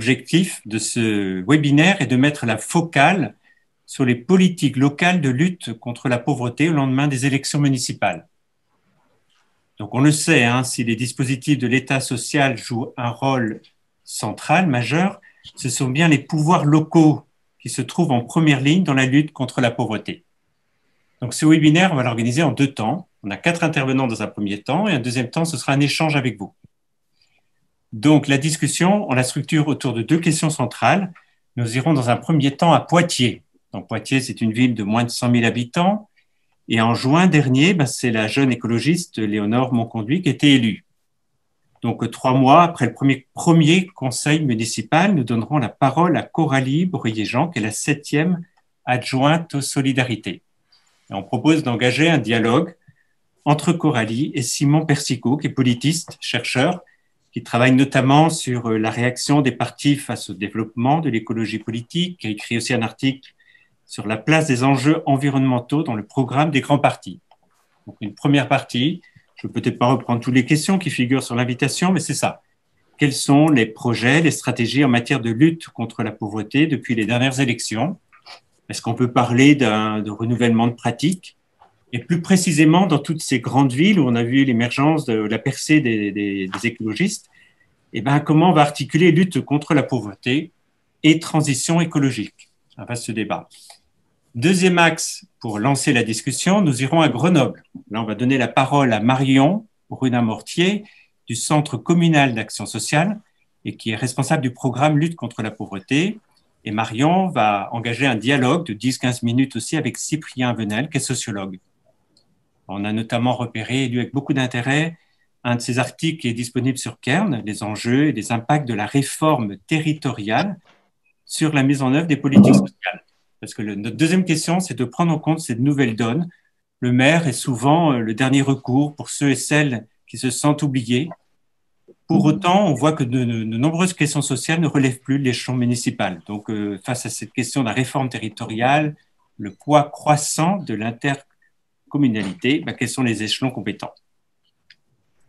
l'objectif de ce webinaire est de mettre la focale sur les politiques locales de lutte contre la pauvreté au lendemain des élections municipales. Donc, on le sait, hein, si les dispositifs de l'État social jouent un rôle central, majeur, ce sont bien les pouvoirs locaux qui se trouvent en première ligne dans la lutte contre la pauvreté. Donc, ce webinaire, on va l'organiser en 2 temps. On a 4 intervenants dans un premier temps et un deuxième temps, ce sera un échange avec vous. Donc, la discussion, on la structure autour de 2 questions centrales. Nous irons dans un premier temps à Poitiers. Donc, Poitiers, c'est une ville de moins de 100 000 habitants. Et en juin dernier, c'est la jeune écologiste Léonore Monconduit qui a été élue. Donc, 3 mois après le premier conseil municipal, nous donnerons la parole à Coralie Bruyé-Jean, qui est la 7e adjointe aux solidarités. Et on propose d'engager un dialogue entre Coralie et Simon Persicot, qui est politiste, chercheur, qui travaille notamment sur la réaction des partis face au développement de l'écologie politique, qui a écrit aussi un article sur la place des enjeux environnementaux dans le programme des grands partis. Donc, une première partie, je ne vais peut-être pas reprendre toutes les questions qui figurent sur l'invitation, mais c'est ça. Quels sont les projets, les stratégies en matière de lutte contre la pauvreté depuis les dernières élections? Est-ce qu'on peut parler de renouvellement de pratiques? Et plus précisément, dans toutes ces grandes villes où on a vu l'émergence de la percée des écologistes, comment on va articuler lutte contre la pauvreté et transition écologique? Un vaste débat. Deuxième axe pour lancer la discussion, nous irons à Grenoble. Là, on va donner la parole à Marion Brunin-Mortier du Centre communal d'action sociale et qui est responsable du programme Lutte contre la pauvreté. Et Marion va engager un dialogue de 10-15 minutes aussi avec Cyprien Venel, qui est sociologue. On a notamment repéré et lu avec beaucoup d'intérêt un de ses articles qui est disponible sur Cairn, les enjeux et les impacts de la réforme territoriale sur la mise en œuvre des politiques sociales. Parce que notre deuxième question, c'est de prendre en compte cette nouvelle donne. Le maire est souvent le dernier recours pour ceux et celles qui se sentent oubliés. Pour autant, on voit que de nombreuses questions sociales ne relèvent plus de l'échelon municipal. Donc, face à cette question de la réforme territoriale, le poids croissant de l'intercommunalité, quels sont les échelons compétents?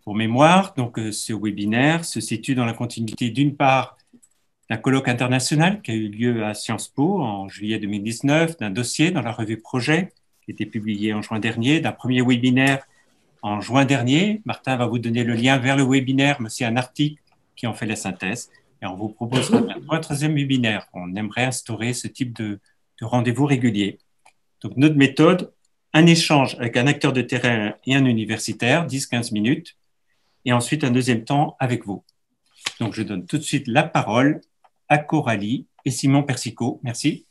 Pour mémoire, donc, ce webinaire se situe dans la continuité d'une part d'un colloque international qui a eu lieu à Sciences Po en juillet 2019, d'un dossier dans la revue Projet qui a été publié en juin dernier, d'un premier webinaire en juin dernier. Martin va vous donner le lien vers le webinaire, mais aussi un article qui en fait la synthèse. Et on vous propose un troisième webinaire. On aimerait instaurer ce type de rendez-vous régulier. Donc, notre méthode, un échange avec un acteur de terrain et un universitaire, 10-15 minutes, et ensuite un deuxième temps avec vous. Donc, je donne tout de suite la parole à Coralie et Simon Persicot. Merci.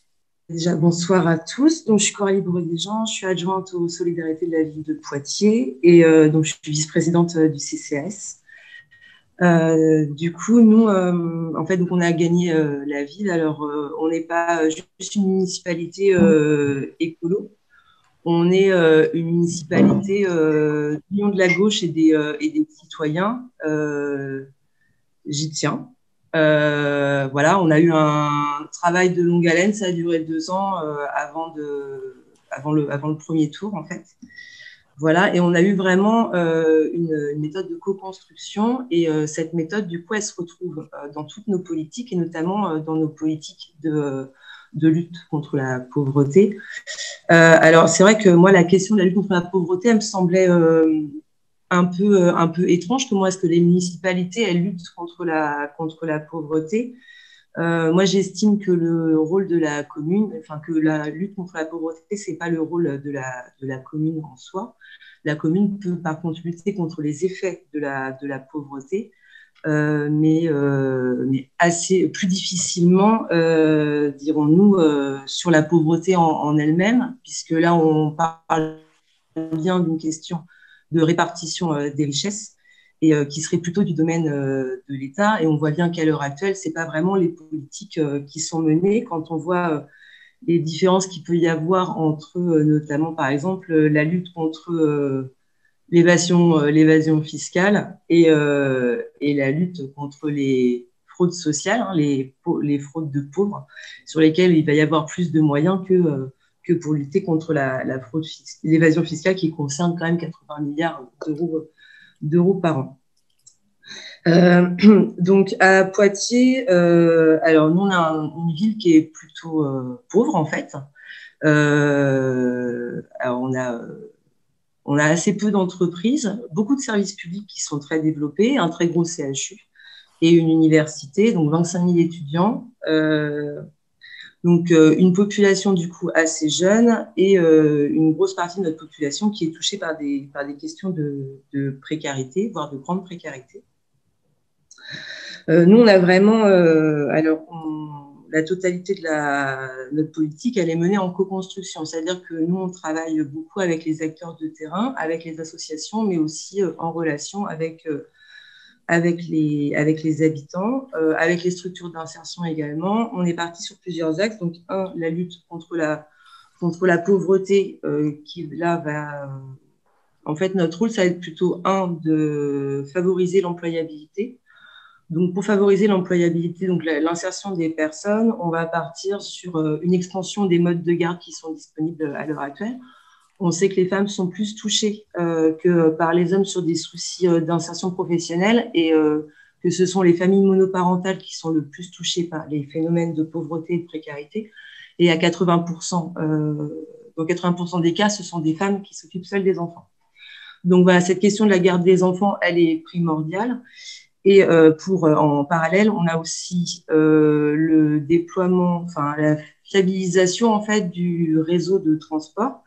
Déjà, bonsoir à tous. Donc, je suis Coralie Bruyé-Jean, je suis adjointe aux solidarités de la ville de Poitiers et donc je suis vice-présidente du CCAS. Du coup, nous, en fait, donc on a gagné la ville. Alors, on n'est pas juste une municipalité écolo, on est une municipalité d'union de la gauche et des citoyens. J'y tiens. Voilà, on a eu un travail de longue haleine, ça a duré 2 ans avant le premier tour, en fait. Voilà, et on a eu vraiment une méthode de co-construction et cette méthode, du coup, elle se retrouve dans toutes nos politiques et notamment dans nos politiques de lutte contre la pauvreté. Alors, c'est vrai que moi, la question de la lutte contre la pauvreté, elle me semblait un peu étrange. Comment est-ce que les municipalités elles luttent contre la pauvreté? Moi, j'estime que le rôle de la commune, enfin que la lutte contre la pauvreté, c'est pas le rôle de la commune en soi. La commune peut par contre lutter contre les effets de la pauvreté, mais assez plus difficilement, dirons-nous, sur la pauvreté en elle-même, puisque là, on parle bien d'une question de répartition des richesses et qui serait plutôt du domaine de l'État. Et on voit bien qu'à l'heure actuelle, ce n'est pas vraiment les politiques qui sont menées. Quand on voit les différences qu'il peut y avoir entre, notamment, par exemple, la lutte contre l'évasion fiscale et la lutte contre les fraudes sociales, hein, les fraudes de pauvres, sur lesquelles il va y avoir plus de moyens que pour lutter contre l'évasion fiscale qui concerne quand même 80 milliards d'euros par an. Euh, donc à Poitiers, alors nous on a une ville qui est plutôt pauvre en fait. Alors on a assez peu d'entreprises, beaucoup de services publics qui sont très développés, un très gros CHU et une université, donc 25 000 étudiants. Donc une population du coup assez jeune et une grosse partie de notre population qui est touchée par des questions de précarité, voire de grande précarité. Nous, on a vraiment, la totalité de notre politique, elle est menée en co-construction. C'est-à-dire que nous, on travaille beaucoup avec les acteurs de terrain, avec les associations, mais aussi en relation avec les habitants, avec les structures d'insertion également. On est parti sur plusieurs axes. Donc, la lutte contre la pauvreté, qui là va. En fait, notre rôle, ça va être plutôt de favoriser l'employabilité. Donc, pour favoriser l'employabilité, donc l'insertion des personnes, on va partir sur une extension des modes de garde qui sont disponibles à l'heure actuelle. On sait que les femmes sont plus touchées que par les hommes sur des soucis d'insertion professionnelle et que ce sont les familles monoparentales qui sont le plus touchées par les phénomènes de pauvreté et de précarité. Et à 80%, dans 80% des cas, ce sont des femmes qui s'occupent seules des enfants. Donc voilà, cette question de la garde des enfants, elle est primordiale. Et en parallèle, on a aussi le déploiement, enfin la fiabilisation en fait du réseau de transport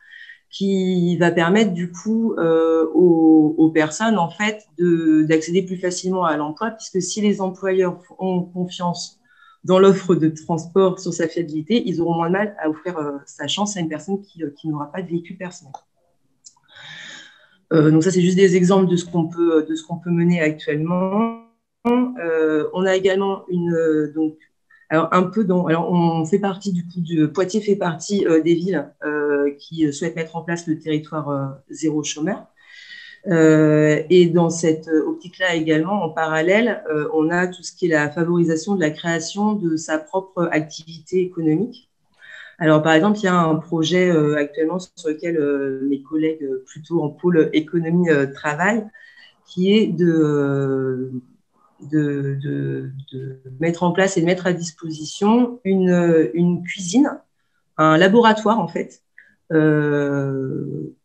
qui va permettre du coup aux personnes en fait d'accéder plus facilement à l'emploi, puisque si les employeurs ont confiance dans l'offre de transport sur sa fiabilité, ils auront moins de mal à offrir sa chance à une personne qui n'aura pas de véhicule personnel. Donc ça, c'est juste des exemples de ce qu'on peut mener actuellement. On a également on fait partie Poitiers fait partie des villes qui souhaitent mettre en place le territoire zéro chômeur. Et dans cette optique-là également, en parallèle, on a tout ce qui est la favorisation de la création de sa propre activité économique. Alors, par exemple, il y a un projet actuellement sur lequel mes collègues plutôt en pôle économie travaillent, qui est de mettre en place et de mettre à disposition une cuisine, un laboratoire en fait,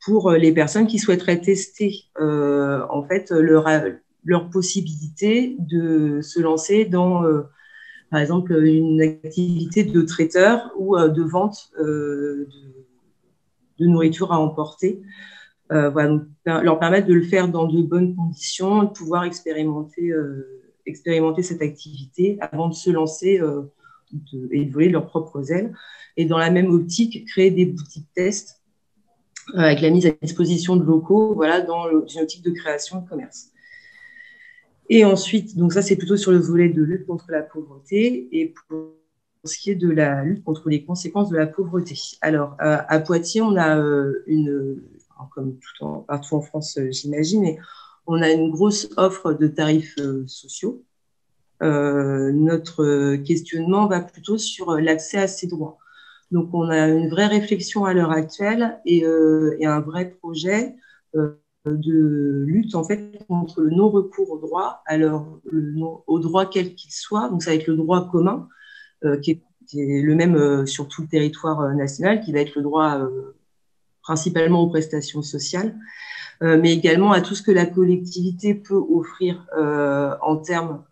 pour les personnes qui souhaiteraient tester en fait leur possibilité de se lancer dans par exemple une activité de traiteur ou de vente de nourriture à emporter. Voilà, donc, leur permettre de le faire dans de bonnes conditions, de pouvoir expérimenter cette activité avant de se lancer et de voler de leurs propres ailes. Et dans la même optique, créer des boutiques tests avec la mise à disposition de locaux, voilà, dans une optique de création de commerce. Et ensuite, donc ça, c'est plutôt sur le volet de lutte contre la pauvreté et pour ce qui est de la lutte contre les conséquences de la pauvreté. Alors, à Poitiers, on a comme partout en France, j'imagine, mais on a une grosse offre de tarifs sociaux. Notre questionnement va plutôt sur l'accès à ces droits. Donc, on a une vraie réflexion à l'heure actuelle et un vrai projet de lutte en fait contre le non-recours au droit, au droit quel qu'il soit. Donc, ça va être le droit commun qui est le même sur tout le territoire national, qui va être le droit principalement aux prestations sociales, mais également à tout ce que la collectivité peut offrir en termes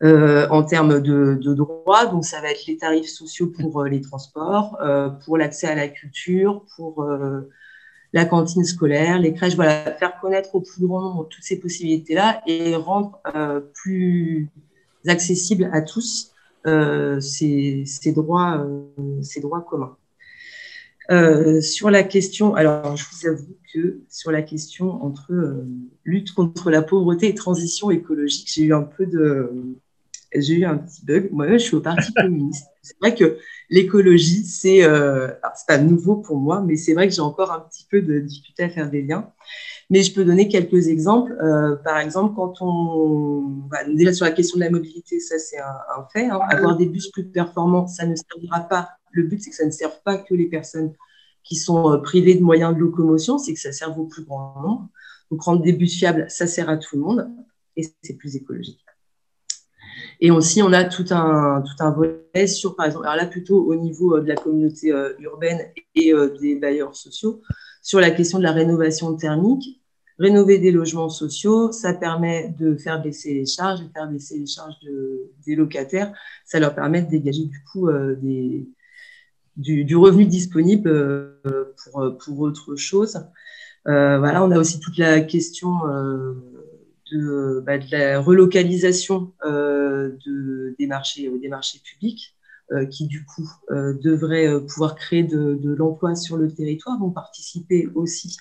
de droits. Donc, ça va être les tarifs sociaux pour les transports, pour l'accès à la culture, pour la cantine scolaire, les crèches. Voilà, faire connaître au plus grand nombre toutes ces possibilités-là et rendre plus accessibles à tous ces droits communs. Sur la question, alors je vous avoue que sur la question entre lutte contre la pauvreté et transition écologique, j'ai eu un petit bug. Moi-même, je suis au Parti communiste. C'est vrai que l'écologie, c'est pas nouveau pour moi, mais c'est vrai que j'ai encore un petit peu de difficulté à faire des liens. Mais je peux donner quelques exemples. Par exemple, déjà sur la question de la mobilité, ça c'est un fait. Hein. Avoir des bus plus performants, ça ne servira pas. Le but, c'est que ça ne serve pas que les personnes qui sont privées de moyens de locomotion, c'est que ça serve au plus grand nombre. Donc, rendre des bus fiables, ça sert à tout le monde et c'est plus écologique. Et aussi, on a tout un volet sur, par exemple, alors là, plutôt au niveau de la communauté urbaine et des bailleurs sociaux, sur la question de la rénovation thermique. Rénover des logements sociaux, ça permet de faire baisser les charges, et faire baisser les charges des locataires. Ça leur permet de dégager du coup du revenu disponible pour autre chose. Voilà, on a aussi toute la question de la relocalisation des marchés publics qui, du coup, devraient pouvoir créer de l'emploi sur le territoire, vont participer aussi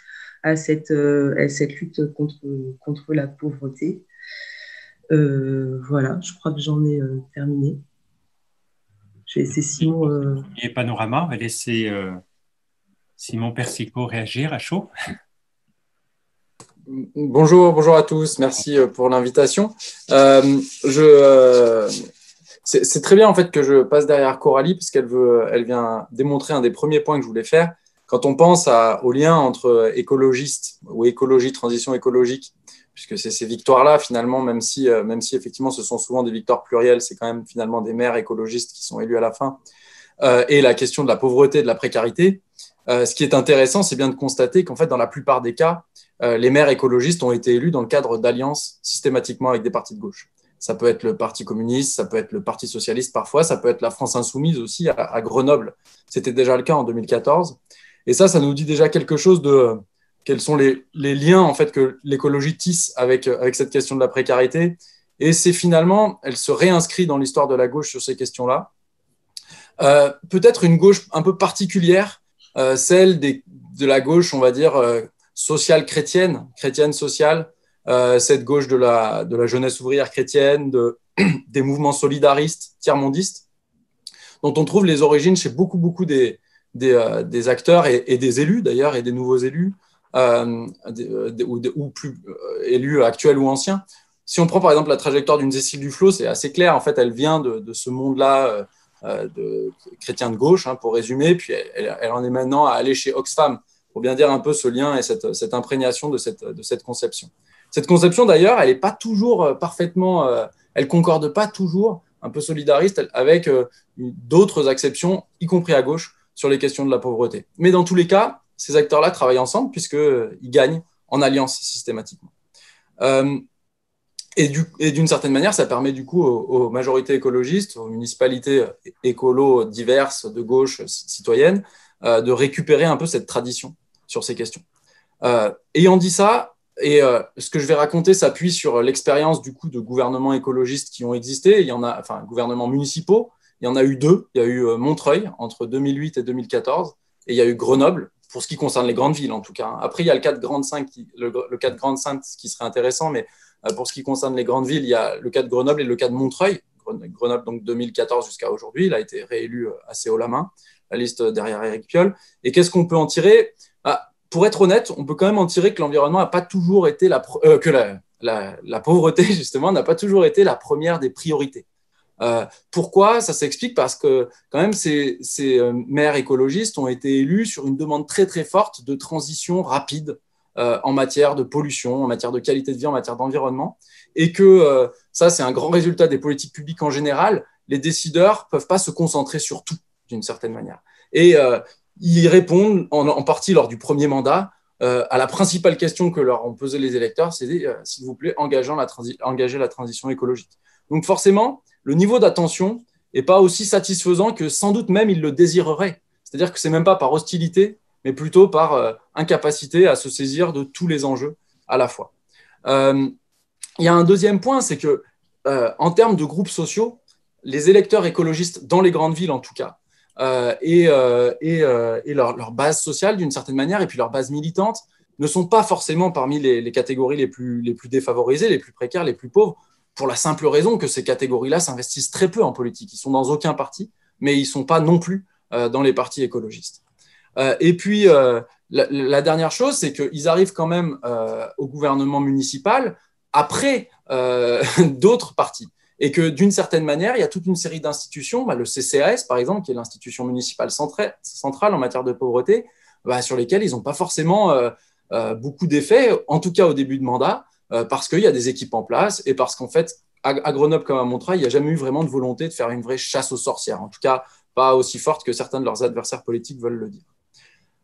à cette lutte contre la pauvreté. Voilà, je crois que j'en ai terminé. Je vais laisser Simon. Et Panorama, on va laisser Simon Persico réagir à chaud. Bonjour à tous, merci pour l'invitation. C'est très bien en fait que je passe derrière Coralie parce elle vient démontrer un des premiers points que je voulais faire. Quand on pense au lien entre écologiste ou écologie, transition écologique, puisque c'est ces victoires-là finalement, même si effectivement ce sont souvent des victoires plurielles, c'est quand même finalement des maires écologistes qui sont élus à la fin, et la question de la pauvreté et de la précarité. Ce qui est intéressant, c'est bien de constater qu'en fait, dans la plupart des cas, les maires écologistes ont été élus dans le cadre d'alliances systématiquement avec des partis de gauche. Ça peut être le Parti communiste, ça peut être le Parti socialiste parfois, ça peut être la France insoumise aussi à Grenoble. C'était déjà le cas en 2014. Et ça nous dit déjà quelque chose de quels sont les liens en fait que l'écologie tisse avec cette question de la précarité. Et c'est finalement, elle se réinscrit dans l'histoire de la gauche sur ces questions-là. Peut-être une gauche un peu particulière, celle de la gauche, on va dire, sociale chrétienne sociale, cette gauche de la jeunesse ouvrière chrétienne, des mouvements solidaristes, tiers-mondistes, dont on trouve les origines chez beaucoup des acteurs et des élus d'ailleurs, et des nouveaux élus, ou plus élus actuels ou anciens. Si on prend par exemple la trajectoire d'une Cécile Duflot, c'est assez clair, en fait, elle vient de ce monde-là, de chrétien de gauche, hein, pour résumer, puis elle en est maintenant à aller chez Oxfam, pour bien dire un peu ce lien et cette imprégnation de cette conception. Cette conception, d'ailleurs, elle n'est pas toujours parfaitement, elle concorde pas toujours, un peu solidariste, avec d'autres acceptions, y compris à gauche, sur les questions de la pauvreté. Mais dans tous les cas, ces acteurs-là travaillent ensemble puisqu'ils gagnent en alliance systématiquement. Et d'une certaine manière, ça permet du coup aux majorités écologistes, aux municipalités écolo diverses, de gauche, citoyennes, de récupérer un peu cette tradition sur ces questions. Ayant dit ça, et ce que je vais raconter s'appuie sur l'expérience du coup de gouvernements écologistes qui ont existé. Il y en a, enfin, gouvernements municipaux. Il y en a eu deux. Il y a eu Montreuil entre 2008 et 2014, et il y a eu Grenoble, pour ce qui concerne les grandes villes en tout cas. Après, il y a le cas de Grande-Synthe, le cas de Grande-Synthe qui serait intéressant, mais pour ce qui concerne les grandes villes, il y a le cas de Grenoble et le cas de Montreuil. Grenoble, donc 2014 jusqu'à aujourd'hui, il a été réélu assez haut la main, la liste derrière Éric Piolle. Et qu'est-ce qu'on peut en tirer ? Pour être honnête, on peut quand même en tirer que l'environnement n'a pas toujours été que la pauvreté, justement, n'a pas toujours été la première des priorités. Pourquoi ? Ça s'explique parce que quand même ces maires écologistes ont été élus sur une demande très très forte de transition rapide en matière de pollution, en matière de qualité de vie, en matière d'environnement, et que ça c'est un grand résultat des politiques publiques en général. Les décideurs peuvent pas se concentrer sur tout d'une certaine manière, et ils répondent en partie lors du premier mandat à la principale question que leur ont posée les électeurs, c'est s'il vous plaît engagez la transition écologique. Donc forcément, le niveau d'attention n'est pas aussi satisfaisant que sans doute même ils le désireraient. C'est-à-dire que ce n'est même pas par hostilité, mais plutôt par incapacité à se saisir de tous les enjeux à la fois. Il y a un deuxième point, c'est que en termes de groupes sociaux, les électeurs écologistes dans les grandes villes en tout cas, et leur base sociale d'une certaine manière, et puis leur base militante, ne sont pas forcément parmi les catégories les plus défavorisées, les plus précaires, les plus pauvres, pour la simple raison que ces catégories-là s'investissent très peu en politique. Ils sont dans aucun parti, mais ils ne sont pas non plus dans les partis écologistes. Et puis, la dernière chose, c'est qu'ils arrivent quand même au gouvernement municipal après d'autres partis. Et que d'une certaine manière, il y a toute une série d'institutions, le CCAS par exemple, qui est l'institution municipale centrale en matière de pauvreté, sur lesquelles ils n'ont pas forcément beaucoup d'effets, en tout cas au début de mandat, parce qu'il y a des équipes en place et parce qu'en fait, à Grenoble comme à Montreuil, il n'y a jamais eu vraiment de volonté de faire une vraie chasse aux sorcières, en tout cas pas aussi forte que certains de leurs adversaires politiques veulent le dire.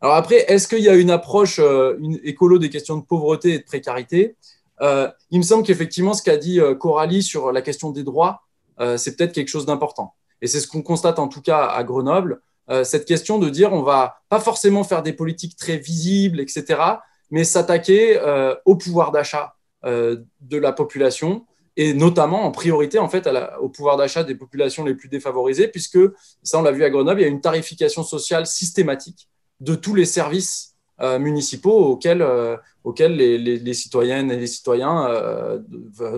Alors après, est-ce qu'il y a une approche une écolo des questions de pauvreté et de précarité? Il me semble qu'effectivement, ce qu'a dit Coralie sur la question des droits, c'est peut-être quelque chose d'important. Et c'est ce qu'on constate en tout cas à Grenoble, cette question de dire on va pas forcément faire des politiques très visibles, etc., mais s'attaquer au pouvoir d'achat de la population, et notamment en priorité en fait au pouvoir d'achat des populations les plus défavorisées, puisque ça on l'a vu à Grenoble, il y a une tarification sociale systématique de tous les services municipaux auxquels les citoyennes et les citoyens,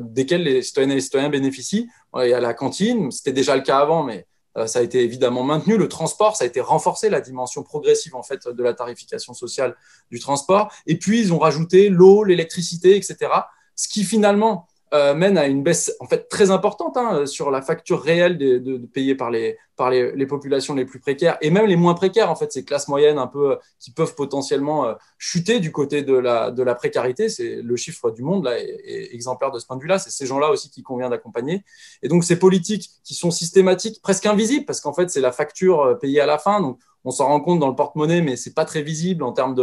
desquels les citoyennes et les citoyens bénéficient. Il y a la cantine, c'était déjà le cas avant, mais ça a été évidemment maintenu. Le transport, ça a été renforcé, la dimension progressive en fait de la tarification sociale du transport. Et puis, ils ont rajouté l'eau, l'électricité, etc. Ce qui finalement mène à une baisse en fait très importante sur la facture réelle payée par les populations les plus précaires et même les moins précaires, en fait, ces classes moyennes un peu qui peuvent potentiellement chuter du côté de la précarité. C'est le chiffre du monde là est exemplaire de ce point de vue-là. C'est ces gens-là aussi qu'il convient d'accompagner. Et donc ces politiques qui sont systématiques, presque invisibles, parce qu'en fait c'est la facture payée à la fin. Donc on s'en rend compte dans le porte-monnaie, mais c'est pas très visible en termes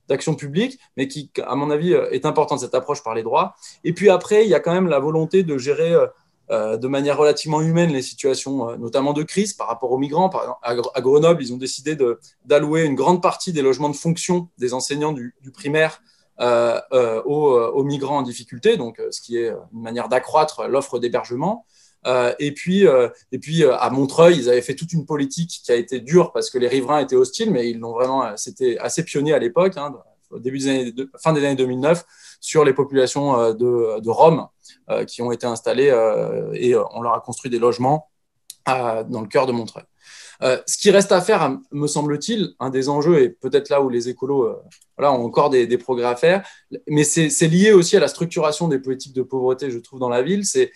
d'action publique, mais qui, à mon avis, est importante, cette approche par les droits. Et puis après, il y a quand même la volonté de gérer de manière relativement humaine les situations, notamment de crise par rapport aux migrants. Par exemple, à Grenoble, ils ont décidé d'allouer une grande partie des logements de fonction des enseignants du primaire aux migrants en difficulté, donc ce qui est une manière d'accroître l'offre d'hébergement. Et puis à Montreuil, ils avaient fait toute une politique qui a été dure parce que les riverains étaient hostiles, mais ils l'ont vraiment, c'était assez pionnier à l'époque, au début fin des années 2009, sur les populations de Roms qui ont été installées et on leur a construit des logements dans le cœur de Montreuil. Ce qui reste à faire, me semble-t-il, un des enjeux, et peut-être là où les écolos ont encore des progrès à faire, mais c'est lié aussi à la structuration des politiques de pauvreté, je trouve, dans la ville, c'est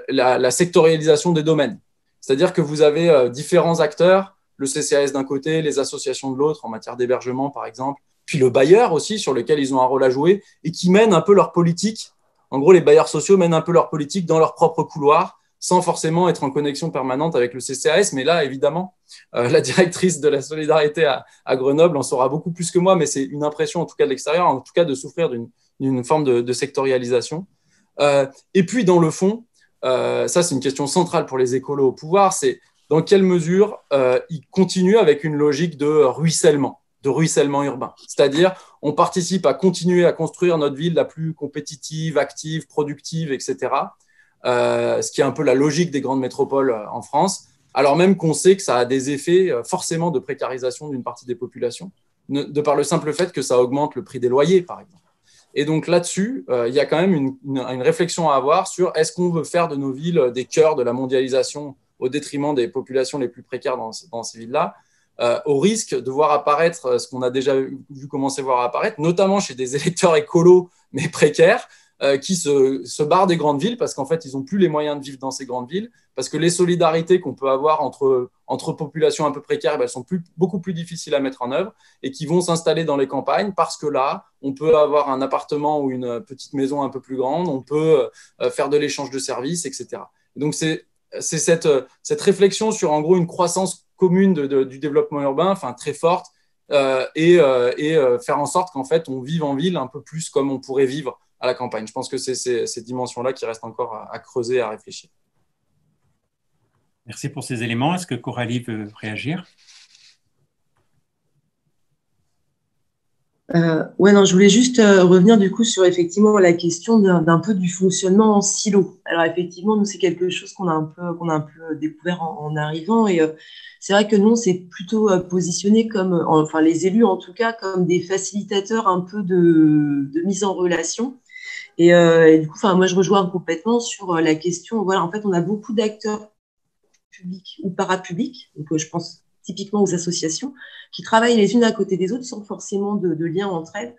la sectorialisation des domaines. C'est-à-dire que vous avez différents acteurs, le CCAS d'un côté, les associations de l'autre, en matière d'hébergement, par exemple, puis le bailleur aussi, sur lequel ils ont un rôle à jouer, et qui mènent un peu leur politique. En gros, les bailleurs sociaux mènent un peu leur politique dans leur propre couloir, sans forcément être en connexion permanente avec le CCAS. Mais là, évidemment, la directrice de la solidarité à Grenoble en saura beaucoup plus que moi, mais c'est une impression, en tout cas de l'extérieur, en tout cas de souffrir d'une forme de sectorialisation. Et puis, dans le fond, ça, c'est une question centrale pour les écolos au pouvoir, c'est dans quelle mesure ils continuent avec une logique de ruissellement urbain. C'est-à-dire, on participe à continuer à construire notre ville la plus compétitive, active, productive, etc., ce qui est un peu la logique des grandes métropoles en France, alors même qu'on sait que ça a des effets forcément de précarisation d'une partie des populations, de par le simple fait que ça augmente le prix des loyers, par exemple. Et donc là-dessus, il y a quand même une réflexion à avoir sur est-ce qu'on veut faire de nos villes des cœurs de la mondialisation au détriment des populations les plus précaires dans ces villes-là, au risque de voir apparaître ce qu'on a déjà vu commencer à voir apparaître, notamment chez des électeurs écolos mais précaires, qui se barrent des grandes villes parce qu'en fait, ils n'ont plus les moyens de vivre dans ces grandes villes, parce que les solidarités qu'on peut avoir entre populations un peu précaires, elles sont beaucoup plus difficiles à mettre en œuvre et qui vont s'installer dans les campagnes parce que là, on peut avoir un appartement ou une petite maison un peu plus grande, on peut faire de l'échange de services, etc. Donc, c'est cette réflexion sur, en gros, une croissance commune du développement urbain, enfin très forte, et faire en sorte qu'en fait, on vive en ville un peu plus comme on pourrait vivre à la campagne. Je pense que c'est ces dimensions-là qui restent encore à creuser, à réfléchir. Merci pour ces éléments. Est-ce que Coralie veut réagir? Ouais, non, je voulais juste revenir du coup sur effectivement la question d'un peu du fonctionnement en silo. Alors effectivement, nous c'est quelque chose qu'on a un peu découvert en arrivant, et c'est vrai que nous on s'est plutôt positionné comme, enfin les élus en tout cas, comme des facilitateurs un peu de mise en relation. Et du coup, enfin moi je rejoins complètement sur la question. Voilà, en fait, on a beaucoup d'acteurs publics ou parapublics, donc je pense typiquement aux associations, qui travaillent les unes à côté des autres sans forcément de lien entre elles.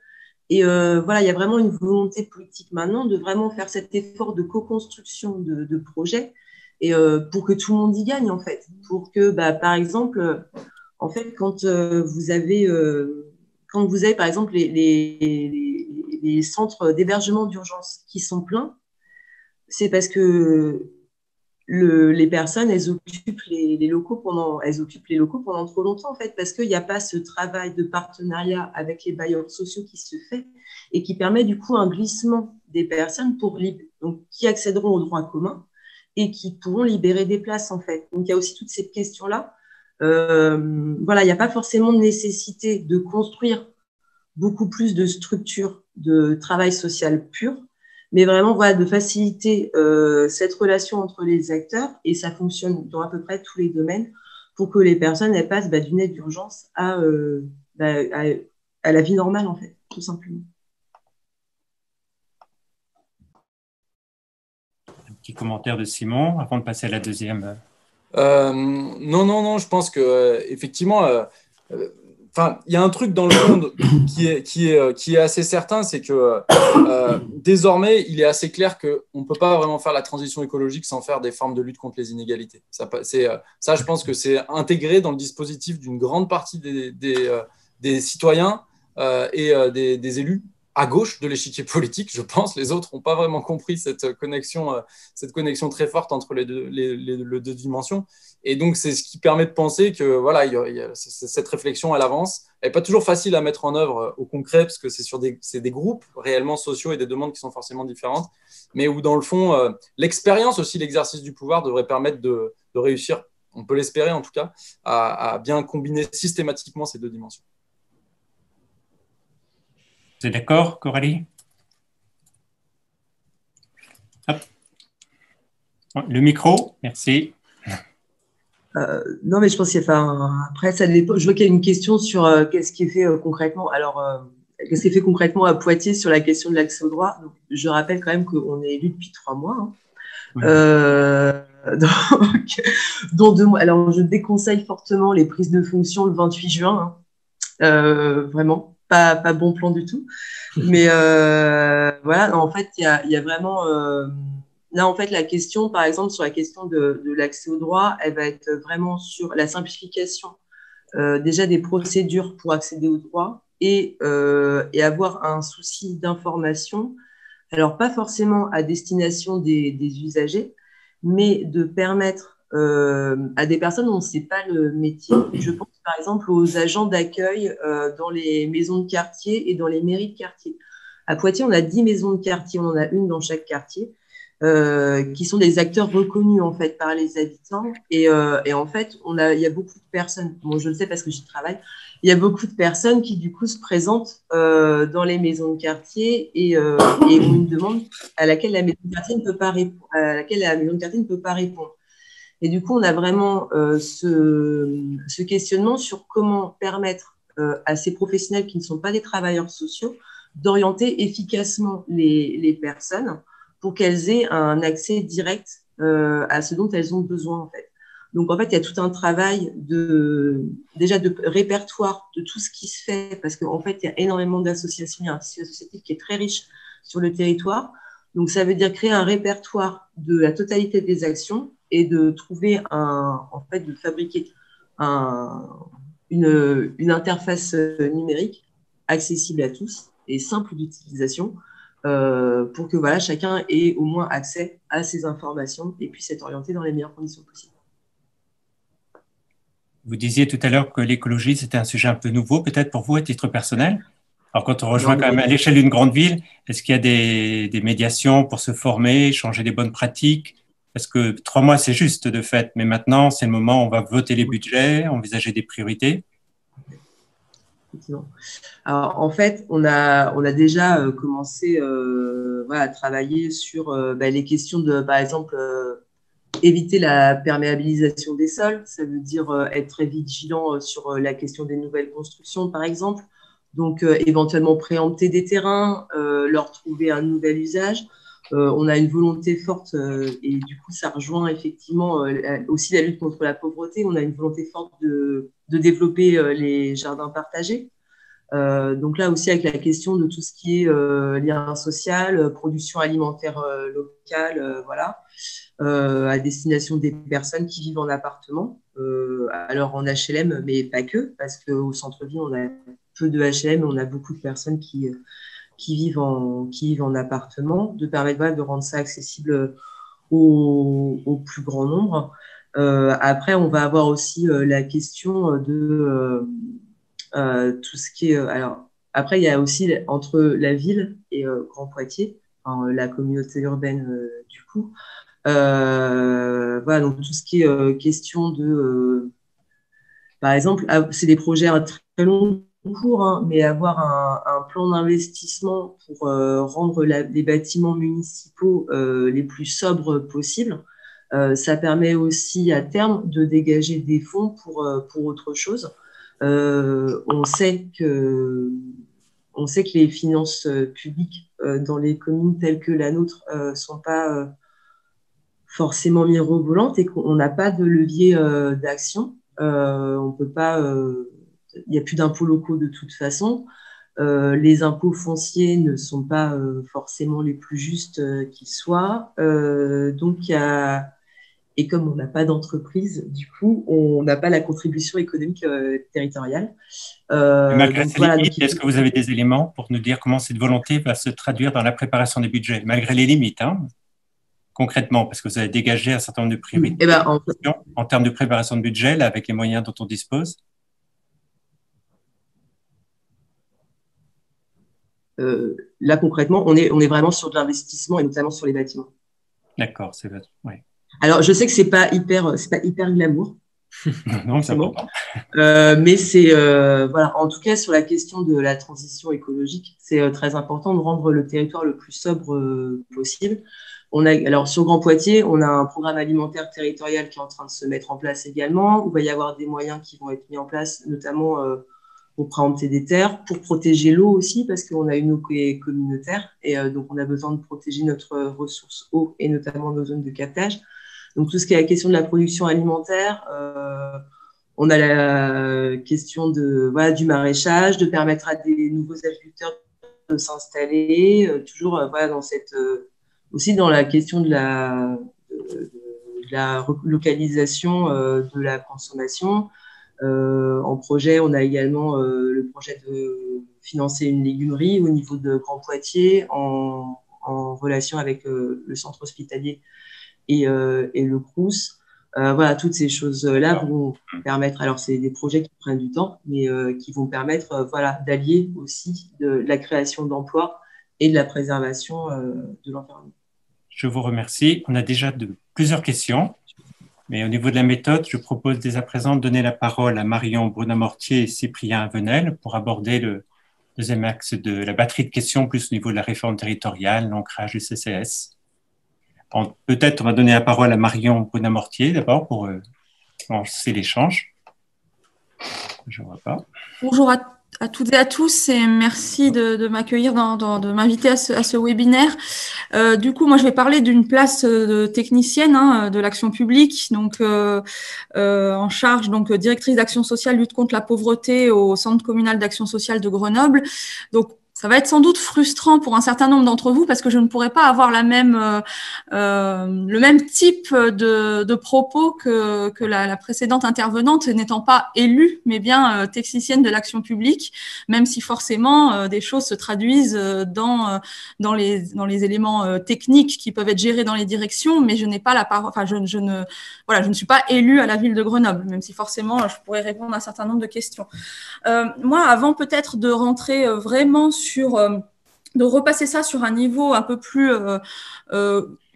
Et voilà, il y a vraiment une volonté politique maintenant de vraiment faire cet effort de co-construction de projets, et pour que tout le monde y gagne, en fait. Pour que, par exemple, en fait, quand vous avez quand vous avez, par exemple, les centres d'hébergement d'urgence qui sont pleins, c'est parce que les personnes, elles occupent les locaux pendant trop longtemps, en fait, parce qu'il n'y a pas ce travail de partenariat avec les bailleurs sociaux qui se fait et qui permet du coup un glissement des personnes donc, qui accéderont aux droits communs et qui pourront libérer des places, en fait. Donc, il y a aussi toutes ces questions-là. Voilà, il n'y a pas forcément de nécessité de construire beaucoup plus de structures de travail social pur, mais vraiment voilà, de faciliter cette relation entre les acteurs, et ça fonctionne dans à peu près tous les domaines pour que les personnes elles passent d'une aide d'urgence à la vie normale, en fait, tout simplement. Un petit commentaire de Simon avant de passer à la deuxième. Non, je pense que effectivement, il y a un truc dans le monde qui est assez certain, c'est que désormais, il est assez clair qu'on ne peut pas vraiment faire la transition écologique sans faire des formes de lutte contre les inégalités. Ça, je pense que c'est intégré dans le dispositif d'une grande partie des citoyens et des élus à gauche de l'échiquier politique, je pense. Les autres n'ont pas vraiment compris cette connexion très forte entre les deux dimensions. Et donc, c'est ce qui permet de penser que voilà, cette réflexion, elle avance. Elle n'est pas toujours facile à mettre en œuvre au concret, parce que c'est des groupes réellement sociaux et des demandes qui sont forcément différentes, mais où, dans le fond, l'expérience aussi, l'exercice du pouvoir devrait permettre de réussir, on peut l'espérer en tout cas, à bien combiner systématiquement ces deux dimensions. Vous êtes d'accord, Coralie? Hop. Le micro, merci. Non, mais je pense qu'il y a, après, ça dépend. Je vois qu'il y a une question sur qu'est-ce qui est fait concrètement. Alors, qu'est-ce qui est fait concrètement à Poitiers sur la question de l'accès au droit? Donc, je rappelle quand même qu'on est élu depuis 3 mois. Hein. Oui. Dont 2 mois. Alors, je déconseille fortement les prises de fonction le 28 juin. Hein. Vraiment, pas bon plan du tout. Mais voilà, en fait, il y a vraiment. Là, en fait, la question, par exemple, sur la question de l'accès au droit, elle va être vraiment sur la simplification déjà des procédures pour accéder au droit et avoir un souci d'information. Alors, pas forcément à destination des usagers, mais de permettre à des personnes dont ce n'est pas le métier. Je pense par exemple aux agents d'accueil dans les maisons de quartier et dans les mairies de quartier. À Poitiers, on a 10 maisons de quartier, on en a une dans chaque quartier. Qui sont des acteurs reconnus en fait par les habitants et en fait il y a beaucoup de personnes, bon je le sais parce que j'y travaille, il y a beaucoup de personnes qui du coup se présentent dans les maisons de quartier et ont une demande à laquelle la maison de quartier ne peut pas répondre. Et du coup on a vraiment ce questionnement sur comment permettre à ces professionnels qui ne sont pas des travailleurs sociaux d'orienter efficacement les personnes pour qu'elles aient un accès direct à ce dont elles ont besoin, en fait. Donc, en fait, il y a tout un travail déjà de répertoire de tout ce qui se fait, parce qu'en fait, il y a énormément d'associations, il y a un tissu associatif qui est très riche sur le territoire. Donc, ça veut dire créer un répertoire de la totalité des actions et de trouver de fabriquer une interface numérique accessible à tous et simple d'utilisation, pour que voilà, chacun ait au moins accès à ces informations et puisse être orienté dans les meilleures conditions possibles. Vous disiez tout à l'heure que l'écologie, c'était un sujet un peu nouveau, peut-être pour vous à titre personnel. Alors, quand on rejoint quand même à l'échelle d'une grande ville, est-ce qu'il y a des médiations pour se former, changer des bonnes pratiques? Parce que 3 mois, c'est juste de fait, mais maintenant, c'est le moment où on va voter les budgets, envisager des priorités. Alors, en fait, on a déjà commencé à travailler sur les questions de, par exemple, éviter la perméabilisation des sols. Ça veut dire être très vigilant sur la question des nouvelles constructions, par exemple. Donc, éventuellement préempter des terrains, leur trouver un nouvel usage. On a une volonté forte et du coup, ça rejoint effectivement aussi la lutte contre la pauvreté. On a une volonté forte de développer les jardins partagés. Donc là aussi avec la question de tout ce qui est lien social, production alimentaire locale, voilà, à destination des personnes qui vivent en appartement, alors en HLM, mais pas que, parce qu'au centre-ville, on a peu de HLM, on a beaucoup de personnes qui vivent en appartement, de permettre de rendre ça accessible au plus grand nombre. Après, on va avoir aussi la question de tout ce qui est… alors, après, il y a aussi entre la ville et Grand Poitiers, la communauté urbaine du coup. Voilà, donc tout ce qui est question de… par exemple, c'est des projets très longs cours, hein, mais avoir un plan d'investissement pour rendre les bâtiments municipaux les plus sobres possibles, ça permet aussi à terme de dégager des fonds pour autre chose. On sait que les finances publiques dans les communes telles que la nôtre sont pas forcément mirobolantes et qu'on n'a pas de levier d'action. On peut pas, il n'y a plus d'impôts locaux de toute façon. Les impôts fonciers ne sont pas forcément les plus justes qu'ils soient. Donc, et comme on n'a pas d'entreprise, du coup, on n'a pas la contribution économique territoriale. Malgré donc, ces voilà, limites, est-ce que vous avez des éléments pour nous dire comment cette volonté va se traduire dans la préparation des budgets, malgré les limites, hein, concrètement, parce que vous avez dégagé un certain nombre de priorités en termes de préparation de budget, là, avec les moyens dont on dispose? Là, concrètement, on est vraiment sur de l'investissement et notamment sur les bâtiments. D'accord, c'est vrai. Ouais. Alors, je sais que c'est pas hyper glamour. Non, c'est bon. Mais c'est voilà. En tout cas, sur la question de la transition écologique, c'est très important de rendre le territoire le plus sobre possible. Alors sur Grand Poitiers, on a un programme alimentaire territorial qui est en train de se mettre en place également. Où il va y avoir des moyens qui vont être mis en place, notamment pour préempter des terres, pour protéger l'eau aussi, parce qu'on a une eau qui est communautaire et donc on a besoin de protéger notre ressource eau et notamment nos zones de captage. Donc tout ce qui est la question de la production alimentaire, on a la question du maraîchage, de permettre à des nouveaux agriculteurs de s'installer, toujours dans cette aussi dans la question de la localisation de la consommation. En projet, on a également le projet de financer une légumerie au niveau de Grand Poitiers en relation avec le centre hospitalier et le Crous. Voilà, toutes ces choses-là vont permettre, alors c'est des projets qui prennent du temps, mais qui vont permettre d'allier aussi de la création d'emplois et de la préservation de l'environnement. Je vous remercie. On a déjà plusieurs questions, mais au niveau de la méthode, je propose dès à présent de donner la parole à Marion Brunamortier et Cyprien Avenel pour aborder le deuxième axe de la batterie de questions, plus au niveau de la réforme territoriale, l'ancrage du CCS. Peut-être on va donner la parole à Marion Brunamortier d'abord pour lancer l'échange. Je ne vois pas. Bonjour à toutes et à tous et merci de m'accueillir, de m'inviter à ce webinaire. Du coup, moi, je vais parler d'une place de technicienne de l'action publique, donc en charge, donc directrice d'action sociale, lutte contre la pauvreté au Centre communal d'action sociale de Grenoble. Donc, ça va être sans doute frustrant pour un certain nombre d'entre vous parce que je ne pourrais pas avoir le même type de propos que la précédente intervenante, n'étant pas élue, mais bien technicienne de l'action publique, même si forcément des choses se traduisent dans les éléments techniques qui peuvent être gérés dans les directions, mais je n'ai pas la parole, enfin je ne suis pas élue à la ville de Grenoble, même si forcément je pourrais répondre à un certain nombre de questions. Moi, avant peut-être de rentrer vraiment de repasser ça sur un niveau un peu plus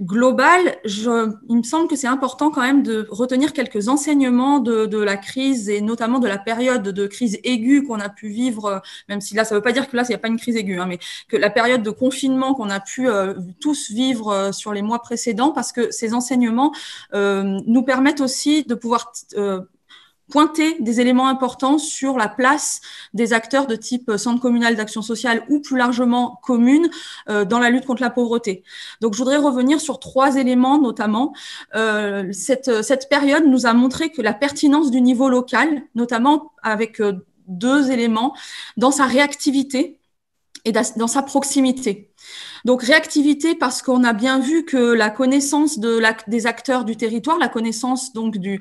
global, il me semble que c'est important quand même de retenir quelques enseignements de la crise et notamment de la période de crise aiguë qu'on a pu vivre, même si là, ça ne veut pas dire que là, il n'y a pas une crise aiguë, mais que la période de confinement qu'on a pu tous vivre sur les mois précédents, parce que ces enseignements nous permettent aussi de pouvoir pointer des éléments importants sur la place des acteurs de type centre communal d'action sociale ou plus largement commune dans la lutte contre la pauvreté. Donc, je voudrais revenir sur 3 éléments notamment. Cette période nous a montré que la pertinence du niveau local, notamment avec 2 éléments, dans sa réactivité, et dans sa proximité. Donc, réactivité parce qu'on a bien vu que la connaissance des acteurs du territoire, la connaissance donc des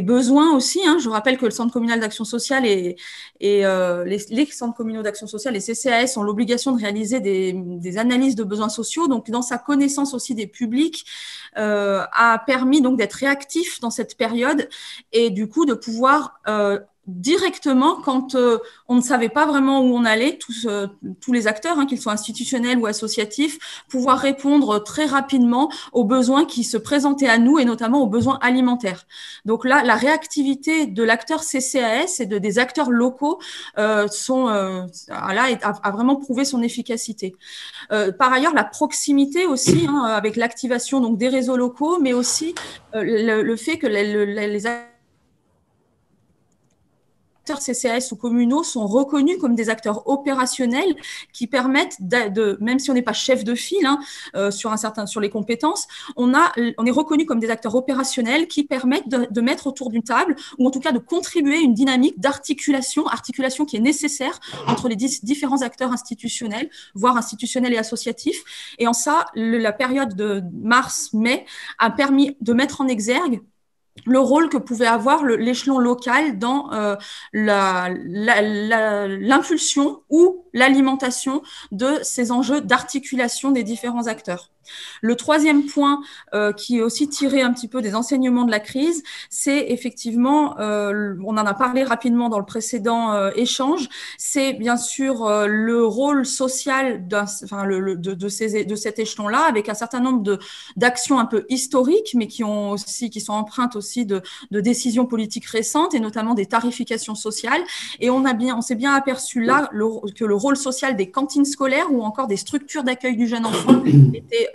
besoins aussi. Je rappelle que le Centre communal d'action sociale et les centres communaux d'action sociale, les CCAS, ont l'obligation de réaliser des analyses de besoins sociaux. Donc, dans sa connaissance aussi des publics, a permis donc d'être réactif dans cette période et du coup de pouvoir directement, quand on ne savait pas vraiment où on allait, tous les acteurs, qu'ils soient institutionnels ou associatifs, pouvoir répondre très rapidement aux besoins qui se présentaient à nous et notamment aux besoins alimentaires. Donc là, la réactivité de l'acteur CCAS et des acteurs locaux a vraiment prouvé son efficacité. Par ailleurs, la proximité aussi, avec l'activation donc des réseaux locaux, mais aussi le fait que les acteurs CCAS ou communaux sont reconnus comme des acteurs opérationnels qui permettent, même si on n'est pas chef de file sur les compétences, on est reconnu comme des acteurs opérationnels qui permettent de mettre autour d'une table ou en tout cas de contribuer à une dynamique articulation qui est nécessaire entre les différents acteurs institutionnels, voire institutionnels et associatifs. Et en ça, la période de mars-mai a permis de mettre en exergue le rôle que pouvait avoir l'échelon local dans l'impulsion ou l'alimentation de ces enjeux d'articulation des différents acteurs. Le troisième point qui est aussi tiré un petit peu des enseignements de la crise, c'est effectivement, on en a parlé rapidement dans le précédent échange, c'est bien sûr le rôle social de cet échelon-là, avec un certain nombre d'actions un peu historiques, mais qui sont empreintes aussi de décisions politiques récentes et notamment des tarifications sociales. Et on s'est bien aperçu là que le rôle social des cantines scolaires ou encore des structures d'accueil du jeune enfant était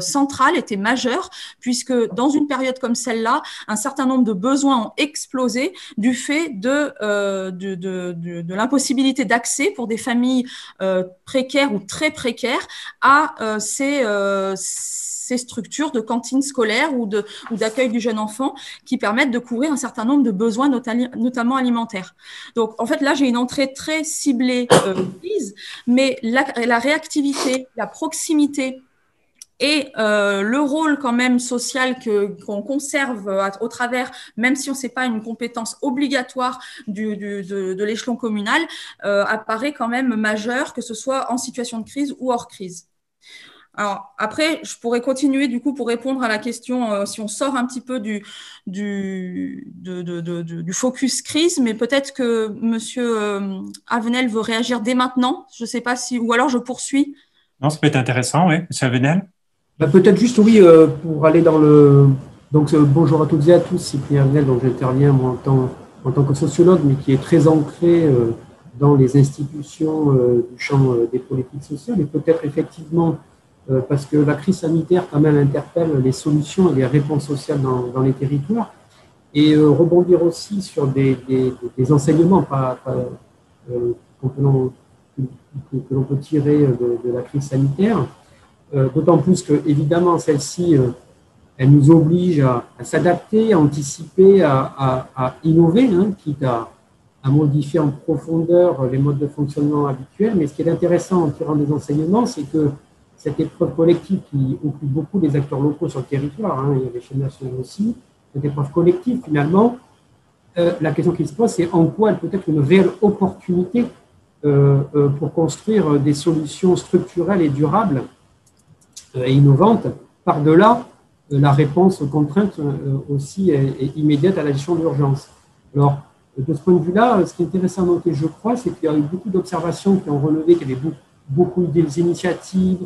central, était majeur, puisque dans une période comme celle-là, un certain nombre de besoins ont explosé du fait de l'impossibilité d'accès pour des familles précaires ou très précaires à ces structures de cantines scolaires ou d'accueil du jeune enfant qui permettent de couvrir un certain nombre de besoins, notamment alimentaires. Donc, en fait, là, j'ai une entrée très ciblée mais la réactivité, la proximité et le rôle quand même social qu'on conserve au travers, même si on ne sait pas une compétence obligatoire de l'échelon communal, apparaît quand même majeur, que ce soit en situation de crise ou hors crise. Alors après, je pourrais continuer du coup pour répondre à la question si on sort un petit peu du focus crise, mais peut-être que Monsieur Avenel veut réagir dès maintenant. Je ne sais pas ou alors je poursuis. Non, ça peut être intéressant, oui. Monsieur Avenel. Peut-être juste, oui, pour aller dans le… Donc, bonjour à toutes et à tous, c'est Cyprien Avenel, donc j'interviens moi en tant que sociologue, mais qui est très ancré dans les institutions du champ des politiques sociales, et peut-être effectivement parce que la crise sanitaire quand même interpelle les solutions et les réponses sociales dans les territoires, et rebondir aussi sur des enseignements que l'on peut tirer de la crise sanitaire. D'autant plus que, évidemment, celle-ci, elle nous oblige à s'adapter, à anticiper, à innover, quitte à modifier en profondeur les modes de fonctionnement habituels. Mais ce qui est intéressant en tirant des enseignements, c'est que cette épreuve collective qui occupe beaucoup les acteurs locaux sur le territoire, il y a l'échelle nationale aussi, cette épreuve collective, finalement, la question qui se pose, c'est en quoi elle peut être une réelle opportunité pour construire des solutions structurelles et durables et innovante, par-delà la réponse aux contraintes aussi et immédiate à la gestion d'urgence. Alors, de ce point de vue-là, ce qui est intéressant à noter, je crois, c'est qu'il y a eu beaucoup d'observations qui ont relevé qu'il y avait beaucoup des initiatives,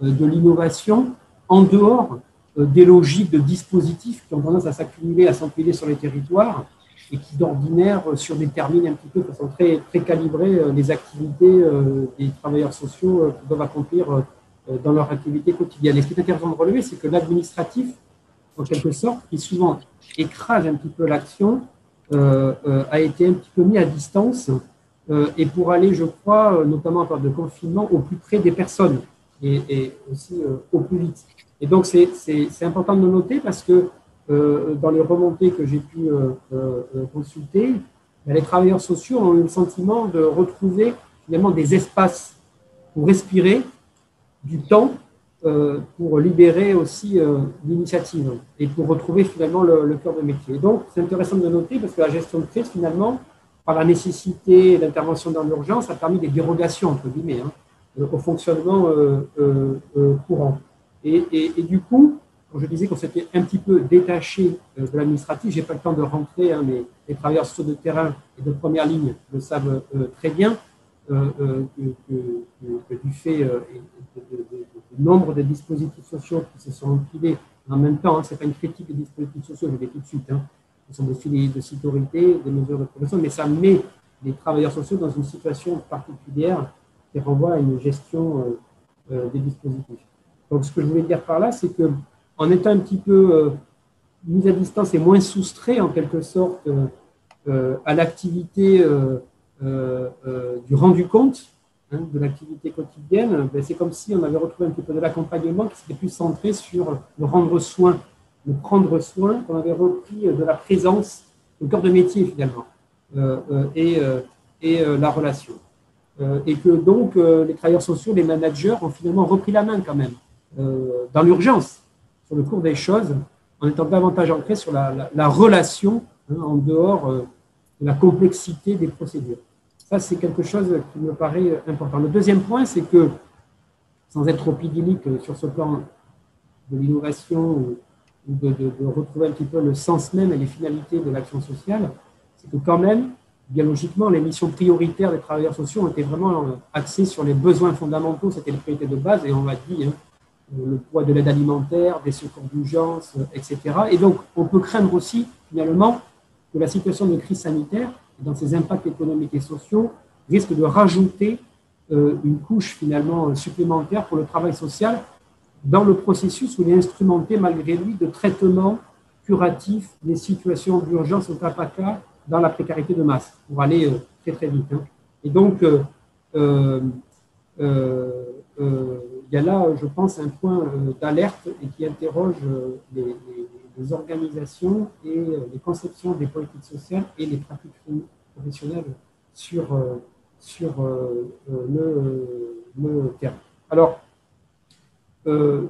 de l'innovation, en dehors des logiques de dispositifs qui ont tendance à s'accumuler, à s'empiler sur les territoires et qui, d'ordinaire, surdéterminent un petit peu de façon très, très calibrée les activités des travailleurs sociaux qui doivent accomplir dans leur activité quotidienne. Et ce qui est intéressant de relever, c'est que l'administratif, en quelque sorte, qui souvent écrase un petit peu l'action, a été un petit peu mis à distance et pour aller, je crois, notamment en période de confinement, au plus près des personnes et aussi au plus vite. Et donc, c'est important de le noter parce que dans les remontées que j'ai pu consulter, les travailleurs sociaux ont eu le sentiment de retrouver finalement des espaces pour respirer du temps, pour libérer aussi l'initiative et pour retrouver finalement le cœur de métier. Et donc, c'est intéressant de noter parce que la gestion de crise, finalement, par la nécessité d'intervention dans l'urgence, a permis des dérogations, entre guillemets, au fonctionnement courant. Et du coup, quand je disais qu'on s'était un petit peu détaché de l'administratif, je n'ai pas le temps de rentrer, mais les travailleurs sociaux de terrain et de première ligne le savent très bien, que du fait du nombre de dispositifs sociaux qui se sont empilés en même temps, ce n'est pas une critique des dispositifs sociaux, je le dis tout de suite, ce sont des filets de sécurité, des mesures de prévention, mais ça met les travailleurs sociaux dans une situation particulière qui renvoie à une gestion des dispositifs. Donc, ce que je voulais dire par là, c'est qu'en étant un petit peu mis à distance et moins soustrait, en quelque sorte, à l'activité du rendu compte, de l'activité quotidienne, c'est comme si on avait retrouvé un petit peu de l'accompagnement qui s'était plus centré sur le rendre soin, le prendre soin, qu'on avait repris de la présence, le cœur de métier finalement, et la relation. Et que donc les travailleurs sociaux, les managers ont finalement repris la main quand même, dans l'urgence, sur le cours des choses, en étant davantage ancrés sur la relation, en dehors de la complexité des procédures. Ça, c'est quelque chose qui me paraît important. Le deuxième point, c'est que, sans être trop idyllique sur ce plan de l'innovation ou de retrouver un petit peu le sens même et les finalités de l'action sociale, c'est que quand même, biologiquement, les missions prioritaires des travailleurs sociaux ont été vraiment axées sur les besoins fondamentaux, c'était les priorités de base, et on l'a dit, le poids de l'aide alimentaire, des secours d'urgence, etc. Et donc, on peut craindre aussi, finalement, que la situation de crise sanitaire, dans ses impacts économiques et sociaux, risque de rajouter une couche finalement supplémentaire pour le travail social dans le processus où il est instrumenté malgré lui de traitement curatif des situations d'urgence au cas par cas dans la précarité de masse, pour aller très très vite. Et donc, il y a là, je pense, un point d'alerte et qui interroge les organisations et les conceptions des politiques sociales et les pratiques professionnelles sur le terrain. Alors,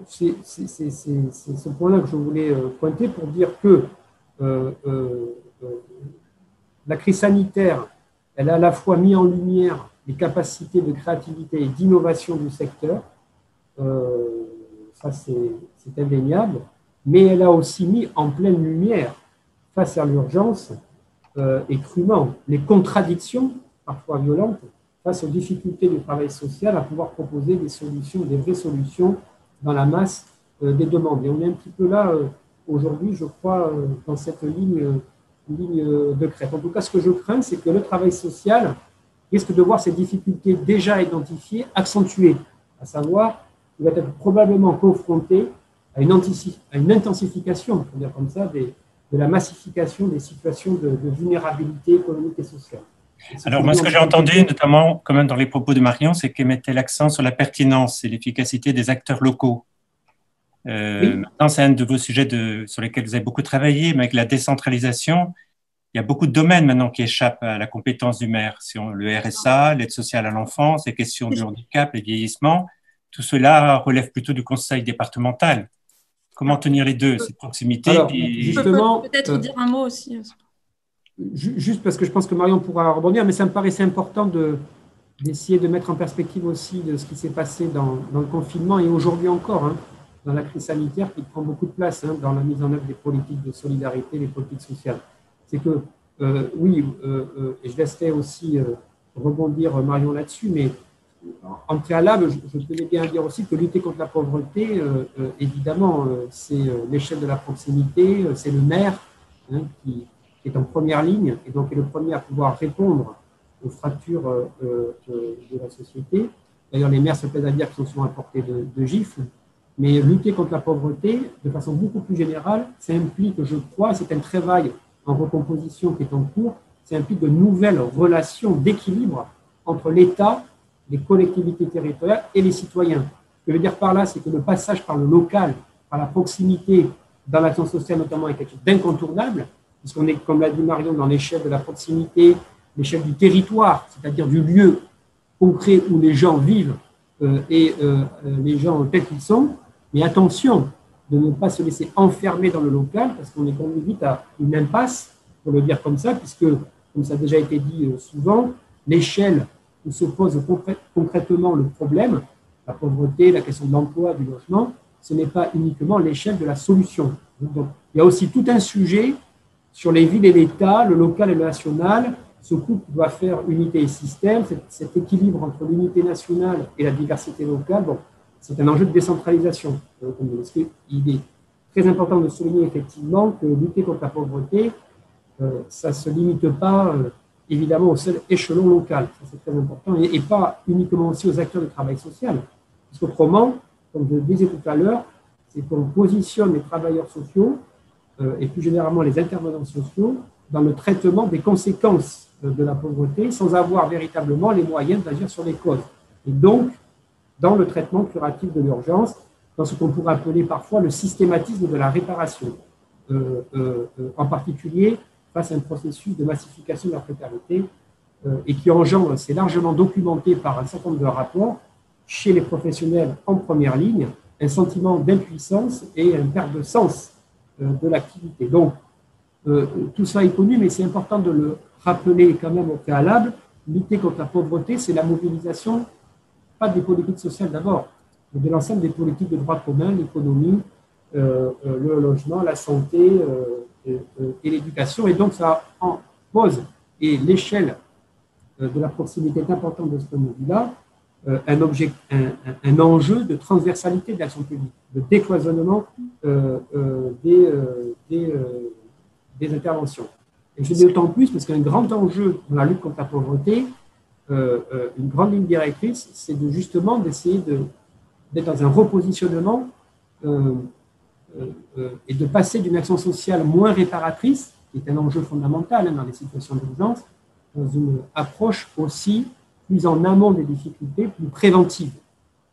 c'est ce point-là que je voulais pointer pour dire que la crise sanitaire, elle a à la fois mis en lumière les capacités de créativité et d'innovation du secteur, ça c'est indéniable, mais elle a aussi mis en pleine lumière, face à l'urgence et crûment, les contradictions, parfois violentes, face aux difficultés du travail social à pouvoir proposer des solutions, des vraies solutions dans la masse des demandes. Et on est un petit peu là aujourd'hui, je crois, dans cette ligne de crête. En tout cas, ce que je crains, c'est que le travail social risque de voir ces difficultés déjà identifiées accentuées, à savoir, il va être probablement confronté à une intensification, pour dire comme ça, de la massification des situations de vulnérabilité économique et sociale. Alors, moi, ce que j'ai entendu, notamment, quand même dans les propos de Marion, c'est qu'elle mettait l'accent sur la pertinence et l'efficacité des acteurs locaux. Oui. Maintenant, c'est un de vos sujets sur lesquels vous avez beaucoup travaillé, mais avec la décentralisation, il y a beaucoup de domaines maintenant qui échappent à la compétence du maire. Le RSA, l'aide sociale à l'enfance, les questions du handicap, les vieillissements, tout cela relève plutôt du conseil départemental. Comment tenir les deux, cette proximité? Alors, justement, peut-être dire un mot aussi. Juste parce que je pense que Marion pourra rebondir, mais ça me paraissait important d'essayer de mettre en perspective aussi de ce qui s'est passé dans le confinement et aujourd'hui encore, dans la crise sanitaire qui prend beaucoup de place dans la mise en œuvre des politiques de solidarité, des politiques sociales. C'est que, oui, et je laisserai aussi rebondir Marion là-dessus, mais en préalable, je tenais bien à dire aussi que lutter contre la pauvreté, évidemment, c'est l'échelle de la proximité, c'est le maire qui est en première ligne et donc est le premier à pouvoir répondre aux fractures de la société. D'ailleurs, les maires se plaisent à dire qu'ils sont souvent à portée de gifles, mais lutter contre la pauvreté, de façon beaucoup plus générale, ça implique, je crois, c'est un travail en recomposition qui est en cours, ça implique de nouvelles relations d'équilibre entre l'État, les collectivités territoriales et les citoyens. Ce que je veux dire par là, c'est que le passage par le local, par la proximité dans l'action sociale notamment, est quelque chose d'incontournable, puisqu'on est, comme l'a dit Marion, dans l'échelle de la proximité, l'échelle du territoire, c'est-à-dire du lieu concret où les gens vivent les gens tels qu'ils sont. Mais attention de ne pas se laisser enfermer dans le local, parce qu'on est conduit vite à une impasse, pour le dire comme ça, puisque, comme ça a déjà été dit souvent, l'échelle où se pose concrètement le problème, la pauvreté, la question de l'emploi, du logement, ce n'est pas uniquement l'échelle de la solution. Donc, il y a aussi tout un sujet sur les villes et l'État, le local et le national. Ce couple doit faire unité et système, cet équilibre entre l'unité nationale et la diversité locale. Bon, c'est un enjeu de décentralisation. Il est très important de souligner effectivement que lutter contre la pauvreté, ça ne se limite pas évidemment au seul échelon local. Ça, c'est très important, et pas uniquement aussi aux acteurs du travail social. Parce qu'autrement, comme je le disais tout à l'heure, c'est qu'on positionne les travailleurs sociaux et plus généralement les intervenants sociaux dans le traitement des conséquences de la pauvreté sans avoir véritablement les moyens d'agir sur les causes. Et donc, dans le traitement curatif de l'urgence, dans ce qu'on pourrait appeler parfois le systématisme de la réparation, en particulier face à un processus de massification de la précarité et qui engendre, c'est largement documenté par un certain nombre de rapports, chez les professionnels en première ligne, un sentiment d'impuissance et une perte de sens de l'activité. Donc, tout ça est connu, mais c'est important de le rappeler quand même au préalable. Lutter contre la pauvreté, c'est la mobilisation, pas des politiques sociales d'abord, mais de l'ensemble des politiques de droit commun, l'économie, le logement, la santé et l'éducation. Et donc, ça en pose, et l'échelle de la proximité est importante de ce point de vue-là, un enjeu de transversalité de l'action publique, de décloisonnement des interventions. Et je dis d'autant plus parce qu'un grand enjeu dans la lutte contre la pauvreté, une grande ligne directrice, c'est justement d'essayer d'être dans un repositionnement et de passer d'une action sociale moins réparatrice, qui est un enjeu fondamental dans les situations d'urgence, dans une approche aussi plus en amont des difficultés, plus préventive,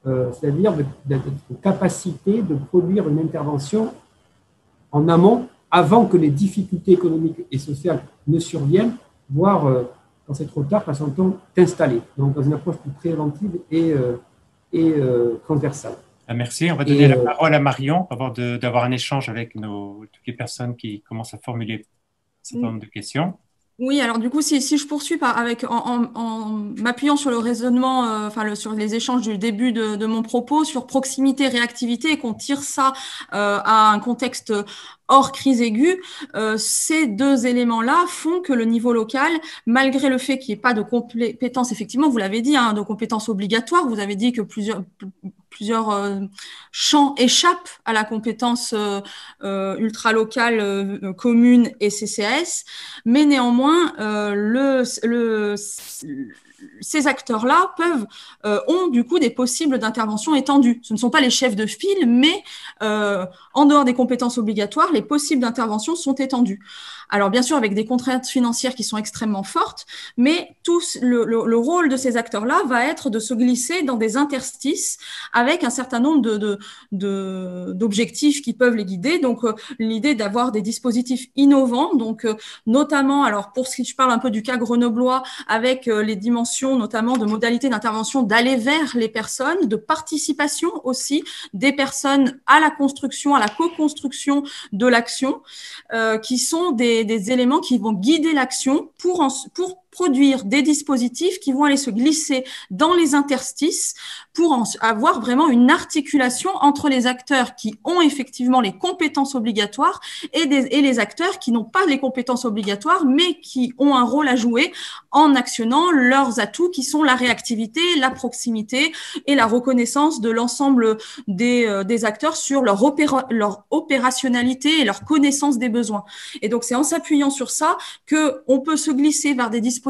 c'est-à-dire d'être en capacité de produire une intervention en amont avant que les difficultés économiques et sociales ne surviennent, voire quand c'est trop tard, façon d'installer. Donc, dans une approche plus préventive et transversale. Merci. On va donner la parole à Marion avant d'avoir un échange avec toutes les personnes qui commencent à formuler un certain nombre de questions. Oui, alors du coup, si je poursuis en m'appuyant sur le raisonnement, sur les échanges du début de mon propos, sur proximité, réactivité, et qu'on tire ça à un contexte hors crise aiguë, ces deux éléments-là font que le niveau local, malgré le fait qu'il n'y ait pas de compétences, effectivement, vous l'avez dit, de compétences obligatoires, vous avez dit que plusieurs champs échappent à la compétence ultra-locale commune et CCAS, mais néanmoins, ces acteurs-là ont du coup des possibles d'intervention étendues. Ce ne sont pas les chefs de file, mais en dehors des compétences obligatoires, les possibles d'intervention sont étendus. Alors bien sûr avec des contraintes financières qui sont extrêmement fortes, mais le rôle de ces acteurs-là va être de se glisser dans des interstices avec un certain nombre d'objectifs qui peuvent les guider. Donc l'idée d'avoir des dispositifs innovants, donc notamment, alors si je parle un peu du cas grenoblois, avec les dimensions notamment de modalités d'intervention, d'aller vers les personnes, de participation aussi des personnes à la construction, à la co-construction de l'action, qui sont des éléments qui vont guider l'action pour produire des dispositifs qui vont aller se glisser dans les interstices pour avoir vraiment une articulation entre les acteurs qui ont effectivement les compétences obligatoires et les acteurs qui n'ont pas les compétences obligatoires mais qui ont un rôle à jouer en actionnant leurs atouts qui sont la réactivité, la proximité et la reconnaissance de l'ensemble des acteurs sur leur opérationnalité et leur connaissance des besoins. Et donc c'est en s'appuyant sur ça qu'on peut se glisser vers des dispositifs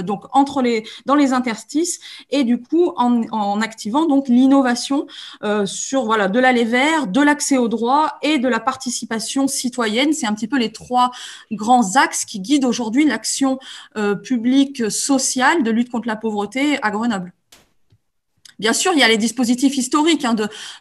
donc dans les interstices et du coup en activant donc l'innovation sur de l'aller vers, de l'accès au droit et de la participation citoyenne. C'est un petit peu les trois grands axes qui guident aujourd'hui l'action publique sociale de lutte contre la pauvreté à Grenoble. Bien sûr, il y a les dispositifs historiques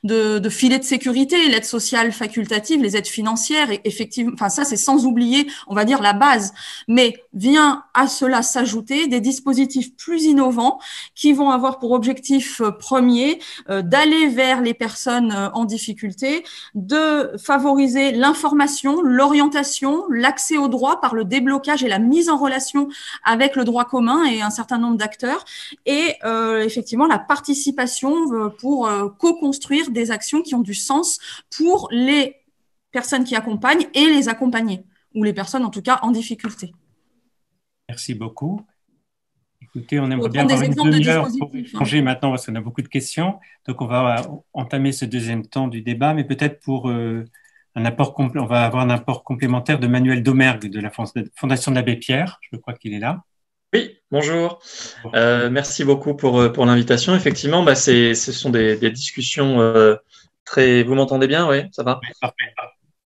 de filets de sécurité, l'aide sociale facultative, les aides financières, et effectivement, enfin ça c'est sans oublier, on va dire la base. Mais vient à cela s'ajouter des dispositifs plus innovants qui vont avoir pour objectif premier d'aller vers les personnes en difficulté, de favoriser l'information, l'orientation, l'accès au droit par le déblocage et la mise en relation avec le droit commun et un certain nombre d'acteurs, et effectivement la participation pour co-construire des actions qui ont du sens pour les personnes qui accompagnent et les accompagner, ou les personnes en tout cas en difficulté. Merci beaucoup. Écoutez, on aimerait bien prendre avoir des une exemples de demi-heure pour dispositifs, échanger maintenant parce qu'on a beaucoup de questions. Donc, on va entamer ce deuxième temps du débat, mais peut-être pour un apport on va avoir un apport complémentaire de Manuel Domergue de la Fondation de l'Abbé Pierre. Je crois qu'il est là. Oui, bonjour. Merci beaucoup pour l'invitation. Effectivement, ce sont des discussions très… Vous m'entendez bien? Oui, ça va? Oui, parfait.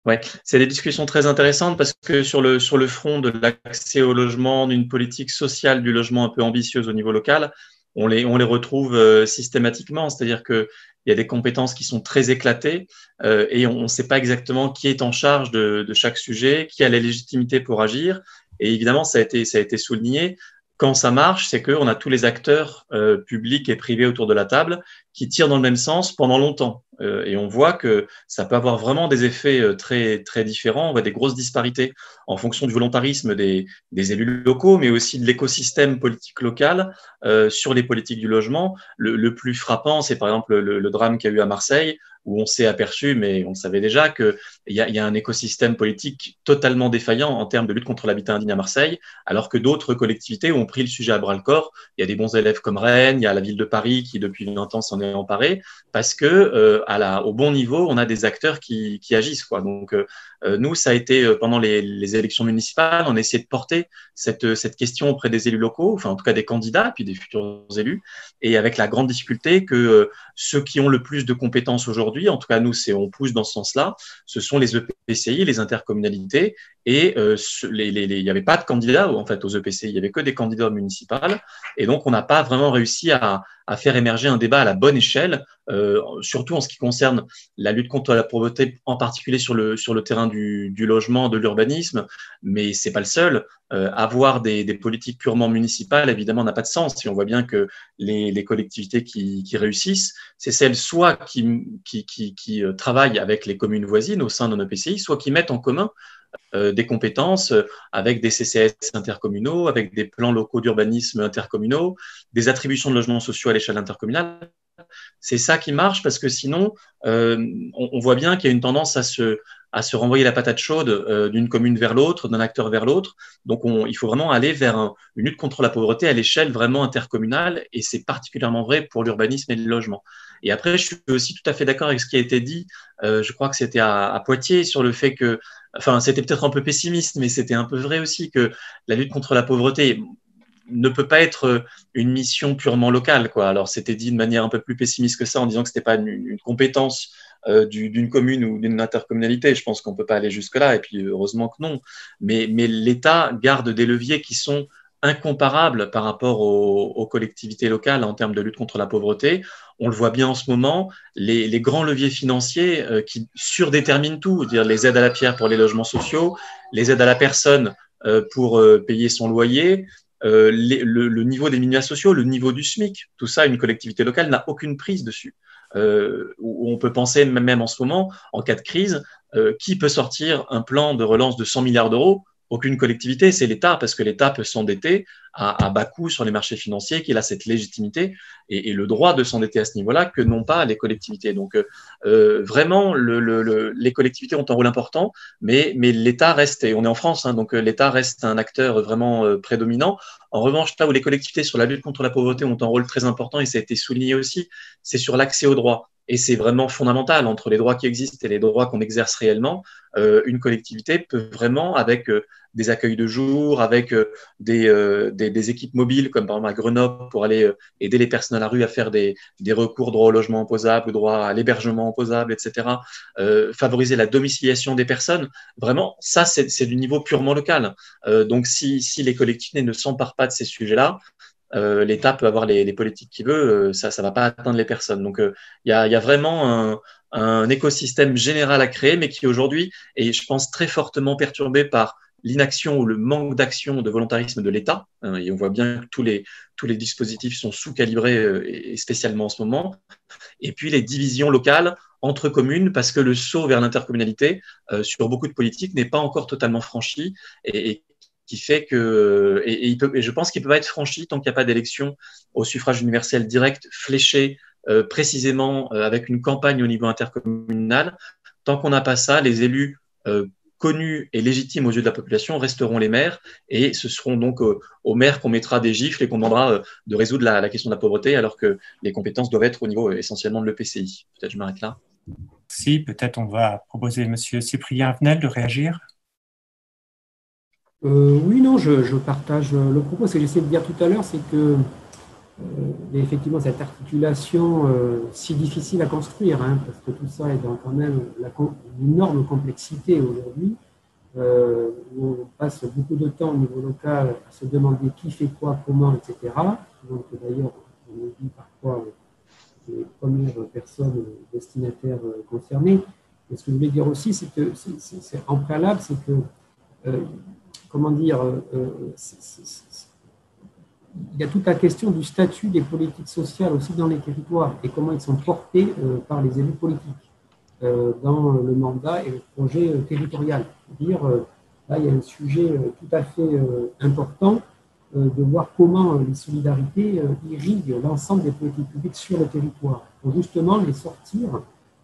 Ouais, c'est des discussions très intéressantes parce que sur le front de l'accès au logement, d'une politique sociale du logement un peu ambitieuse au niveau local, on les retrouve systématiquement. C'est-à-dire que il y a des compétences qui sont très éclatées et on ne sait pas exactement qui est en charge de chaque sujet, qui a la légitimité pour agir. Et évidemment, ça a été souligné. Quand ça marche, c'est qu'on a tous les acteurs publics et privés autour de la table qui tirent dans le même sens pendant longtemps. Et on voit que ça peut avoir vraiment des effets très, très différents. On voit des grosses disparités en fonction du volontarisme des élus locaux, mais aussi de l'écosystème politique local sur les politiques du logement. Le plus frappant, c'est par exemple le drame qu'il y a eu à Marseille, où on s'est aperçu, mais on savait déjà, qu'il y a un écosystème politique totalement défaillant en termes de lutte contre l'habitat indigne à Marseille, alors que d'autres collectivités ont pris le sujet à bras-le-corps. Il y a des bons élèves comme Rennes, il y a la ville de Paris qui, depuis 20 ans, s'en est emparée, parce que au bon niveau, on a des acteurs qui agissent, quoi. Donc, nous, ça a été pendant les élections municipales, on a essayé de porter cette question auprès des élus locaux, enfin en tout cas des candidats, puis des futurs élus, et avec la grande difficulté que ceux qui ont le plus de compétences aujourd'hui, en tout cas nous, on pousse dans ce sens-là, ce sont les EPCI, les intercommunalités, et il n'y avait pas de candidats en fait aux EPCI, il n'y avait que des candidats municipaux, et donc on n'a pas vraiment réussi à faire émerger un débat à la bonne échelle, surtout en ce qui concerne la lutte contre la pauvreté, en particulier sur le terrain du logement, de l'urbanisme, mais c'est pas le seul. Avoir des politiques purement municipales, évidemment, n'a pas de sens. Et on voit bien que les collectivités qui réussissent, c'est celles soit qui travaillent avec les communes voisines au sein d'un EPCI, soit qui mettent en commun des compétences avec des CCS intercommunaux, avec des plans locaux d'urbanisme intercommunaux, des attributions de logements sociaux à l'échelle intercommunale. C'est ça qui marche parce que sinon, on voit bien qu'il y a une tendance à se renvoyer la patate chaude d'une commune vers l'autre, d'un acteur vers l'autre. Donc, il faut vraiment aller vers une lutte contre la pauvreté à l'échelle vraiment intercommunale, et c'est particulièrement vrai pour l'urbanisme et le logement. Et après, je suis aussi tout à fait d'accord avec ce qui a été dit. Je crois que c'était à Poitiers sur le fait que, enfin, c'était peut-être un peu pessimiste, mais c'était un peu vrai aussi que la lutte contre la pauvreté ne peut pas être une mission purement locale, quoi. Alors, c'était dit de manière un peu plus pessimiste que ça, en disant que c'était pas une compétence d'une commune ou d'une intercommunalité. Je pense qu'on peut pas aller jusque-là, et puis heureusement que non. Mais l'État garde des leviers qui sont incomparables par rapport aux collectivités locales en termes de lutte contre la pauvreté. On le voit bien en ce moment, les grands leviers financiers qui surdéterminent tout, c'est-à-dire les aides à la pierre pour les logements sociaux, les aides à la personne pour payer son loyer, le niveau des minima sociaux, le niveau du SMIC, tout ça, une collectivité locale n'a aucune prise dessus. On peut penser, même en ce moment, en cas de crise, qui peut sortir un plan de relance de 100 milliards d'euros? Aucune collectivité, c'est l'État, parce que l'État peut s'endetter à bas coût sur les marchés financiers, qu'il a cette légitimité et le droit de s'endetter à ce niveau-là que n'ont pas les collectivités. Donc, vraiment, les collectivités ont un rôle important, mais l'État reste, et on est en France, hein, donc l'État reste un acteur vraiment prédominant. En revanche, là où les collectivités sur la lutte contre la pauvreté ont un rôle très important, et ça a été souligné aussi, c'est sur l'accès aux droits. Et c'est vraiment fondamental entre les droits qui existent et les droits qu'on exerce réellement. Une collectivité peut vraiment, avec des accueils de jour, avec des équipes mobiles, comme par exemple à Grenoble, pour aller aider les personnes à la rue à faire des recours droit au logement opposable, droit à l'hébergement opposable, etc. Favoriser la domiciliation des personnes. Vraiment, ça, c'est du niveau purement local. Donc, si les collectivités ne s'emparent pas de ces sujets-là, l'État peut avoir les politiques qu'il veut, ça ne va pas atteindre les personnes. Donc, il y a vraiment un écosystème général à créer, mais qui aujourd'hui est, je pense, très fortement perturbé par l'inaction ou le manque d'action, de volontarisme de l'État. Et on voit bien que tous les dispositifs sont sous-calibrés, et spécialement en ce moment. Et puis les divisions locales entre communes, parce que le saut vers l'intercommunalité, sur beaucoup de politiques, n'est pas encore totalement franchi, et qui fait que, et je pense qu'il ne peut pas être franchi tant qu'il n'y a pas d'élection au suffrage universel direct, fléché précisément, avec une campagne au niveau intercommunal. Tant qu'on n'a pas ça, les élus connus et légitimes aux yeux de la population resteront les maires, et ce seront donc aux maires qu'on mettra des gifles et qu'on demandera de résoudre la question de la pauvreté, alors que les compétences doivent être au niveau essentiellement de l'EPCI. Peut-être je m'arrête là. Si, peut-être on va proposer à M. Cyprien Avenel de réagir. Oui, non, je partage le propos. Ce que j'essaie de dire tout à l'heure, c'est que effectivement, cette articulation si difficile à construire, hein, parce que tout ça est dans quand même une énorme complexité aujourd'hui, où on passe beaucoup de temps au niveau local à se demander qui fait quoi, comment, etc. Donc d'ailleurs, on nous dit parfois les premières personnes destinataires concernées. Et ce que je voulais dire aussi, c'est que c'est en préalable, c'est que comment dire, il y a toute la question du statut des politiques sociales aussi dans les territoires et comment ils sont portés par les élus politiques dans le mandat et le projet territorial. C'est-à-dire, là, il y a un sujet tout à fait important de voir comment les solidarités irriguent l'ensemble des politiques publiques sur le territoire, pour justement les sortir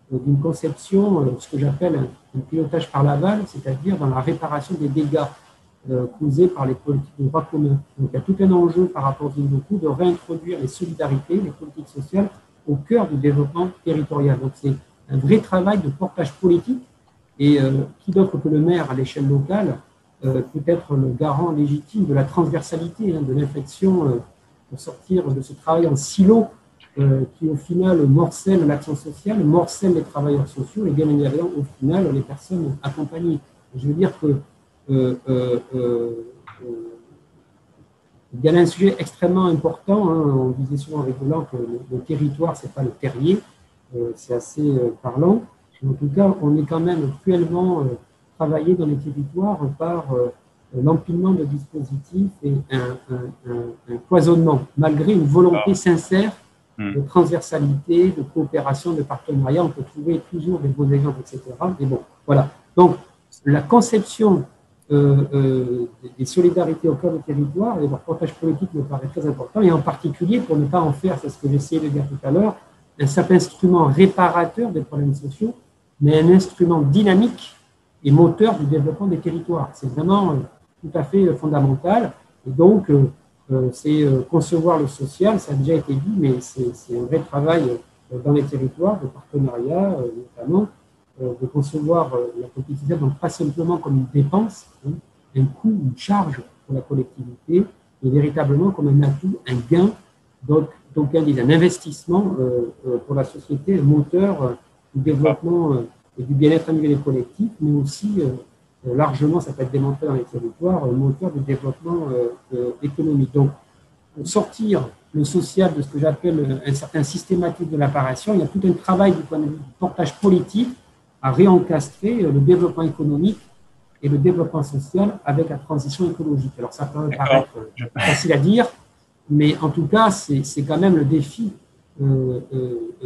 d'une conception, ce que j'appelle un pilotage par l'aval, c'est-à-dire dans la réparation des dégâts causés par les politiques de droit commun. Donc il y a tout un enjeu par rapport au coup de réintroduire les solidarités, les politiques sociales au cœur du développement territorial. Donc c'est un vrai travail de portage politique, et qui d'autre que le maire à l'échelle locale peut être le garant légitime de la transversalité, hein, de l'inflexion pour sortir de ce travail en silo qui au final morcelle l'action sociale, morcelle les travailleurs sociaux et bien évidemment au final les personnes accompagnées. Je veux dire que il y a un sujet extrêmement important, hein, on disait souvent avec Roland que le territoire, ce n'est pas le terrier, c'est assez parlant. En tout cas, on est quand même cruellement travaillé dans les territoires par l'empilement de dispositifs et un cloisonnement, malgré une volonté sincère de transversalité, de coopération, de partenariat. On peut trouver toujours des beaux exemples, etc. Mais bon, voilà. Donc, la conception des solidarités au cœur du territoire et leur portage politique me paraît très important, et en particulier pour ne pas en faire, c'est ce que j'essayais de dire tout à l'heure, un simple instrument réparateur des problèmes sociaux, mais un instrument dynamique et moteur du développement des territoires. C'est vraiment tout à fait fondamental. Et donc, c'est concevoir le social, ça a déjà été dit, mais c'est un vrai travail dans les territoires, de partenariat notamment, de concevoir la politique sociale, donc pas simplement comme une dépense, hein, un coût, une charge pour la collectivité, mais véritablement comme un atout, un gain, donc un investissement pour la société, un moteur du développement et du bien-être individuel et collectif, mais aussi largement, ça peut être démontré dans les territoires, moteur du développement économique. Donc, pour sortir le social de ce que j'appelle un certain systématique de l'apparition, il y a tout un travail du point de vue du portage politique à réencastrer le développement économique et le développement social avec la transition écologique. Alors, ça peut paraître facile à dire, mais en tout cas, c'est quand même le défi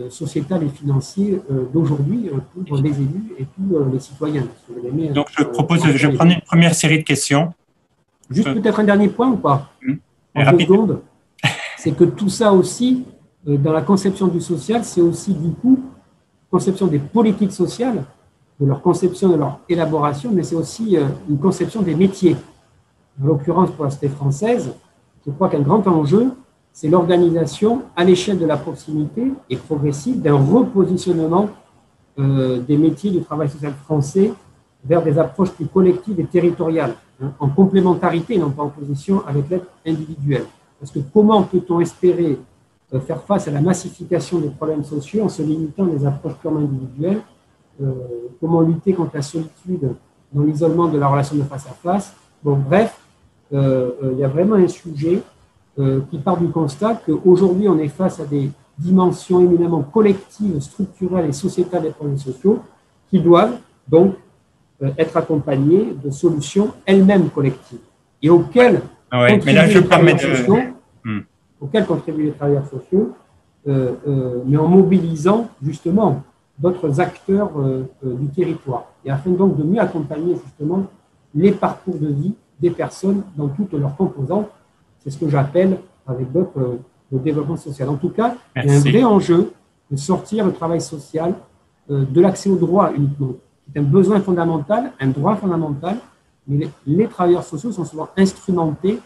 sociétal et financier d'aujourd'hui pour les élus et tous les citoyens. Donc, je propose de prendre une première série de questions. Juste peut-être un dernier point ou pas? En 2 secondes. C'est que tout ça aussi, dans la conception du social, c'est aussi du coup conception des politiques sociales, de leur conception, de leur élaboration, mais c'est aussi une conception des métiers. En l'occurrence, pour la société française, je crois qu'un grand enjeu, c'est l'organisation à l'échelle de la proximité et progressive d'un repositionnement des métiers du travail social français vers des approches plus collectives et territoriales, hein, en complémentarité et non pas en opposition avec l'aide individuelle. Parce que comment peut-on espérer faire face à la massification des problèmes sociaux en se limitant à des approches purement individuelles? Comment lutter contre la solitude dans l'isolement de la relation de face à face? Bon, bref, il y a vraiment un sujet qui part du constat qu'aujourd'hui, on est face à des dimensions éminemment collectives, structurelles et sociétales des problèmes sociaux qui doivent donc être accompagnées de solutions elles-mêmes collectives et auxquelles contribuent les travailleurs sociaux, mais en mobilisant justement d'autres acteurs du territoire, et afin donc de mieux accompagner justement les parcours de vie des personnes dans toutes leurs composantes. C'est ce que j'appelle, avec d'autres, le développement social. En tout cas, il y a un vrai enjeu de sortir le travail social de l'accès au droit uniquement. C'est un besoin fondamental, un droit fondamental, mais les travailleurs sociaux sont souvent instrumentés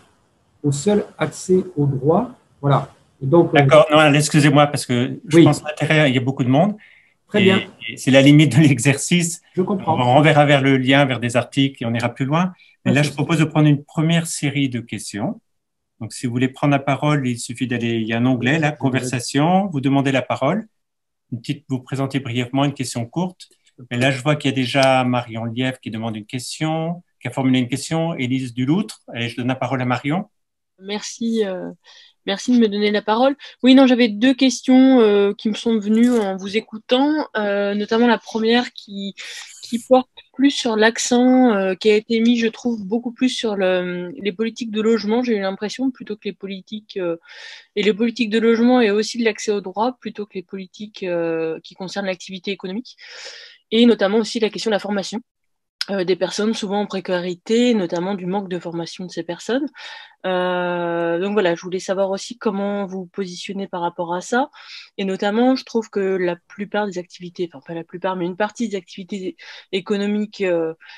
au seul accès au droit. Voilà. D'accord, non, excusez-moi, parce que je pense à l'intérieur, il y a beaucoup de monde. Très bien. Et c'est la limite de l'exercice. Je comprends. On renverra vers le lien, vers des articles et on ira plus loin. Mais là, je propose de prendre une première série de questions. Donc, si vous voulez prendre la parole, il suffit d'aller, il y a un onglet, là, conversation, vous demandez la parole. Vous présentez brièvement une question courte. Et là, je vois qu'il y a déjà Marion Lièvre qui demande une question, qui a formulé une question, Élise Duloutre. Et je donne la parole à Marion. Merci. Merci de me donner la parole. Oui, non, j'avais deux questions qui me sont venues en vous écoutant, notamment la première qui porte plus sur l'accent qui a été mis, je trouve, beaucoup plus sur les politiques de logement, j'ai eu l'impression, plutôt que les politiques et les politiques de logement et aussi de l'accès au droit, plutôt que les politiques qui concernent l'activité économique, et notamment aussi la question de la formation des personnes souvent en précarité, notamment du manque de formation de ces personnes. Donc voilà, je voulais savoir aussi comment vous positionnez par rapport à ça. Et notamment, je trouve que la plupart des activités, enfin pas la plupart, mais une partie des activités économiques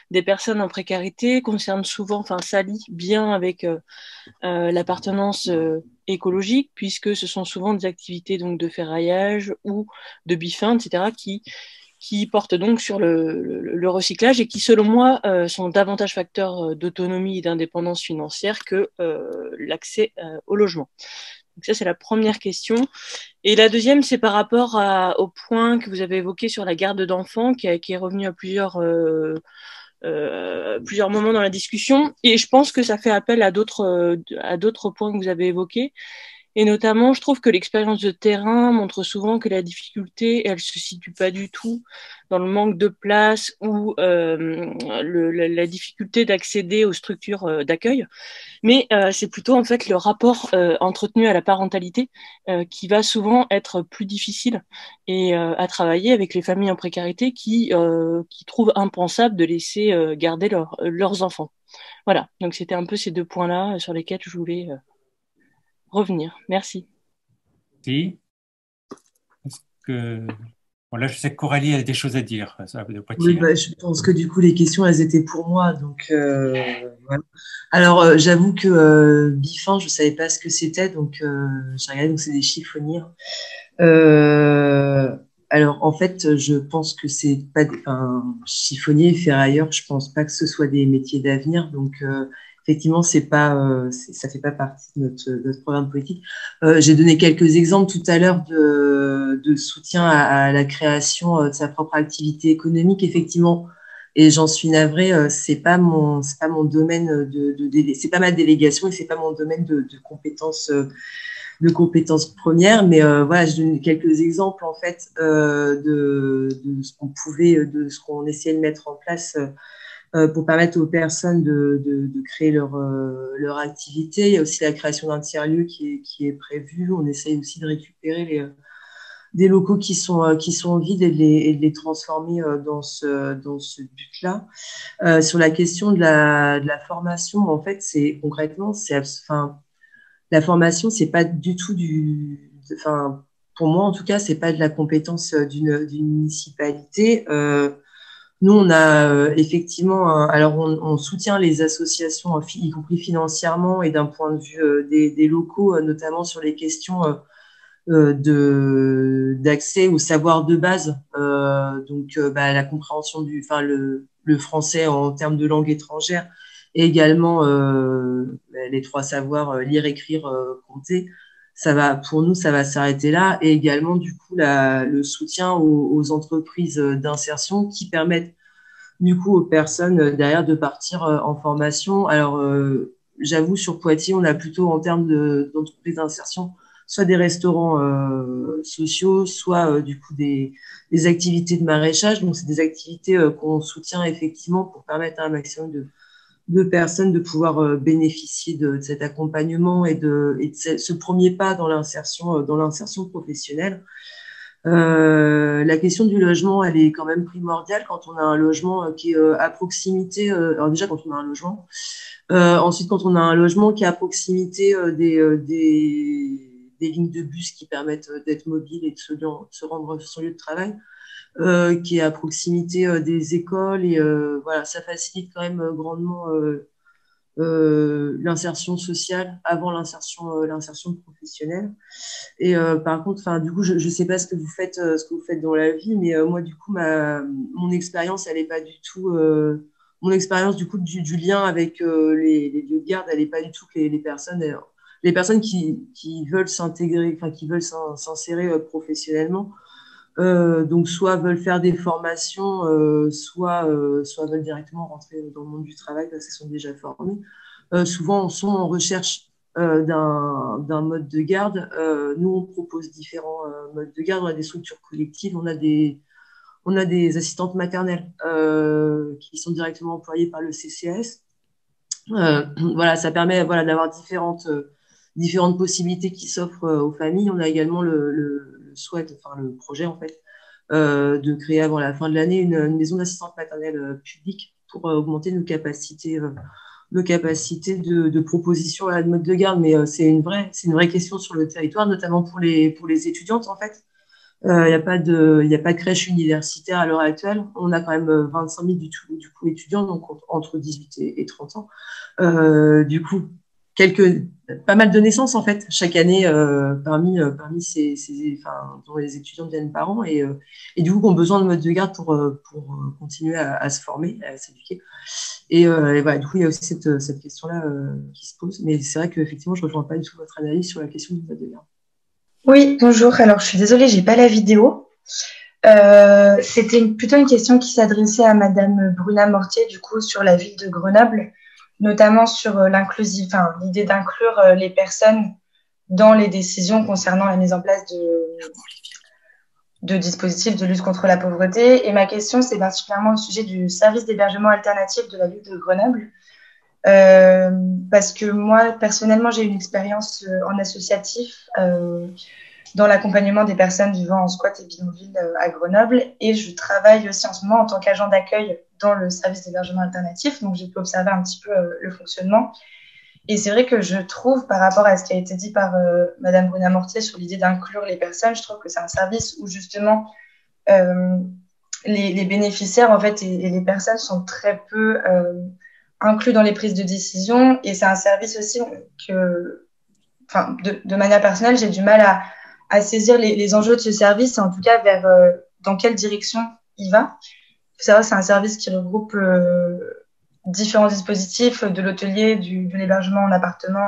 des personnes en précarité concernent souvent, enfin s'allient bien avec l'appartenance écologique, puisque ce sont souvent des activités donc de ferraillage ou de bifin, etc., qui portent donc sur le recyclage et qui, selon moi, sont davantage facteurs d'autonomie et d'indépendance financière que l'accès au logement. Donc ça, c'est la première question. Et la deuxième, c'est par rapport au point que vous avez évoqué sur la garde d'enfants, qui est revenu à plusieurs moments dans la discussion. Et je pense que ça fait appel à d'autres points que vous avez évoqués. Et notamment, je trouve que l'expérience de terrain montre souvent que la difficulté, elle se situe pas du tout dans le manque de place ou la difficulté d'accéder aux structures d'accueil, mais c'est plutôt en fait le rapport entretenu à la parentalité qui va souvent être plus difficile et à travailler avec les familles en précarité qui trouvent impensable de laisser garder leurs enfants. Voilà, donc c'était un peu ces deux points-là sur lesquels je voulais revenir. Merci. Si. Est-ce que... Bon, là, je sais que Coralie a des choses à dire. Ça, oui, je pense que du coup, les questions, elles étaient pour moi. Donc, voilà. Alors, j'avoue que Bifin, je ne savais pas ce que c'était. Donc, j'ai regardé, donc c'est des chiffonniers. Alors, en fait, je pense que c'est pas chiffonnier et ferrailleur. Je ne pense pas que ce soit des métiers d'avenir. Donc, effectivement, ça fait pas partie de notre programme politique. J'ai donné quelques exemples tout à l'heure de soutien à la création de sa propre activité économique, effectivement. Et j'en suis navrée, c'est pas mon domaine c'est pas ma délégation et c'est pas mon domaine de compétences premières. Mais voilà, je donne quelques exemples en fait de ce qu'on essayait de mettre en place. Pour permettre aux personnes de créer leur activité. Il y a aussi la création d'un tiers-lieu qui est prévue. On essaye aussi de récupérer des locaux qui sont vides et de les transformer dans ce but-là. Sur la question de la formation, en fait, la formation, c'est pas du tout pour moi, en tout cas, c'est pas de la compétence d'une municipalité. Nous, on a effectivement, alors on soutient les associations, y compris financièrement et d'un point de vue des locaux, notamment sur les questions d'accès au savoir de base, donc la compréhension le français en termes de langue étrangère et également les trois savoirs lire, écrire, compter. Pour nous, ça va s'arrêter là. Et également, du coup, le soutien aux entreprises d'insertion qui permettent, du coup, aux personnes derrière de partir en formation. Alors, j'avoue, sur Poitiers, on a plutôt, en termes d'entreprises d'insertion, soit des restaurants sociaux, soit du coup des activités de maraîchage. Donc, c'est des activités qu'on soutient effectivement pour permettre à un maximum de personnes de pouvoir bénéficier de cet accompagnement et de ce premier pas dans l'insertion professionnelle. La question du logement, elle est quand même primordiale quand on a un logement qui est à proximité. Alors déjà, quand on a un logement. Ensuite, quand on a un logement qui est à proximité des lignes de bus qui permettent d'être mobile et de se rendre sur son lieu de travail, qui est à proximité des écoles. Et voilà, ça facilite quand même grandement l'insertion sociale avant l'insertion professionnelle. Et par contre, du coup, je sais pas ce que vous faites dans la vie, mais moi, du coup, mon expérience, elle est pas du tout. Mon expérience du coup du lien avec les lieux de garde, elle est pas du tout que les personnes qui veulent s'intégrer, enfin qui veulent s'insérer professionnellement. Donc soit veulent faire des formations, soit veulent directement rentrer dans le monde du travail parce qu'ils sont déjà formés. Souvent, on sont en recherche d'un mode de garde. Nous, on propose différents modes de garde. On a des structures collectives, on a des assistantes maternelles qui sont directement employées par le CCAS. Voilà, ça permet d'avoir différentes possibilités qui s'offrent aux familles. On a également le projet en fait de créer avant la fin de l'année une maison d'assistante maternelle publique pour augmenter nos capacités de proposition de mode de garde. Mais c'est une vraie question sur le territoire, notamment pour les étudiantes en fait. Il n'y a pas de crèche universitaire à l'heure actuelle. On a quand même 25 000 du coup étudiants, donc entre 18 et 30 ans. Du coup, pas mal de naissances en fait chaque année parmi dont les étudiants deviennent parents et du coup ont besoin de mode de garde pour continuer à se former, à s'éduquer. Et voilà, du coup il y a aussi cette question-là qui se pose. Mais c'est vrai qu'effectivement je ne rejoins pas du tout votre analyse sur la question du mode de garde. Oui, bonjour. Alors, je suis désolée, j'ai pas la vidéo. C'était plutôt une question qui s'adressait à Madame Bruna Mortier, du coup, sur la ville de Grenoble, notamment sur l'idée d'inclure les personnes dans les décisions concernant la mise en place de dispositifs de lutte contre la pauvreté. Et ma question, c'est particulièrement au sujet du service d'hébergement alternatif de la ville de Grenoble. Parce que moi, personnellement, j'ai une expérience en associatif dans l'accompagnement des personnes vivant en squat et bidonville à Grenoble, et je travaille aussi en ce moment en tant qu'agent d'accueil dans le service d'hébergement alternatif, donc j'ai pu observer un petit peu le fonctionnement. Et c'est vrai que je trouve, par rapport à ce qui a été dit par Madame Bruna Mortier sur l'idée d'inclure les personnes, je trouve que c'est un service où justement les bénéficiaires en fait et les personnes sont très peu inclus dans les prises de décision, et c'est un service aussi que, de manière personnelle, j'ai du mal à saisir les enjeux de ce service, et en tout cas vers dans quelle direction il va. Il faut savoir que c'est un service qui regroupe différents dispositifs, de l'hôtelier, de l'hébergement en appartement,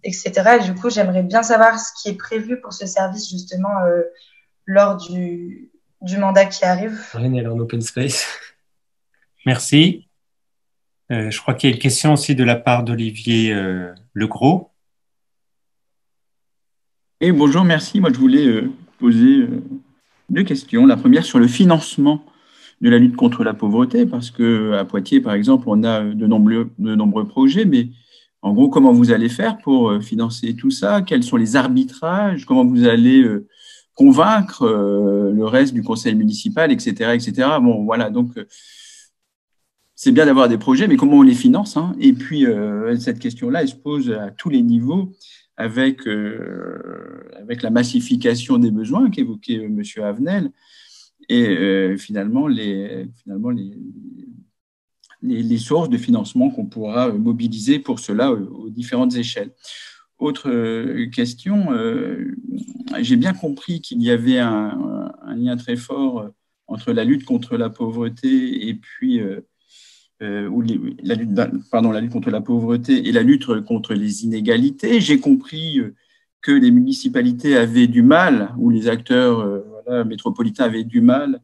etc. Et du coup, j'aimerais bien savoir ce qui est prévu pour ce service justement lors du mandat qui arrive. Rien est en open space. Merci. Je crois qu'il y a une question aussi de la part d'Olivier Legros. Et bonjour, merci. Moi, je voulais poser deux questions. La première sur le financement de la lutte contre la pauvreté, parce qu'à Poitiers, par exemple, on a de nombreux projets, mais en gros, comment vous allez faire pour financer tout ça? Quels sont les arbitrages? Comment vous allez convaincre le reste du conseil municipal, etc., etc. Bon, voilà, donc c'est bien d'avoir des projets, mais comment on les finance, hein? Et puis, cette question-là, elle se pose à tous les niveaux avec la massification des besoins qu'évoquait M. Avenel et finalement les sources de financement qu'on pourra mobiliser pour cela aux différentes échelles. Autre question, j'ai bien compris qu'il y avait un lien très fort entre la lutte contre la pauvreté et puis la lutte contre la pauvreté et la lutte contre les inégalités. J'ai compris que les municipalités avaient du mal, ou les acteurs métropolitains avaient du mal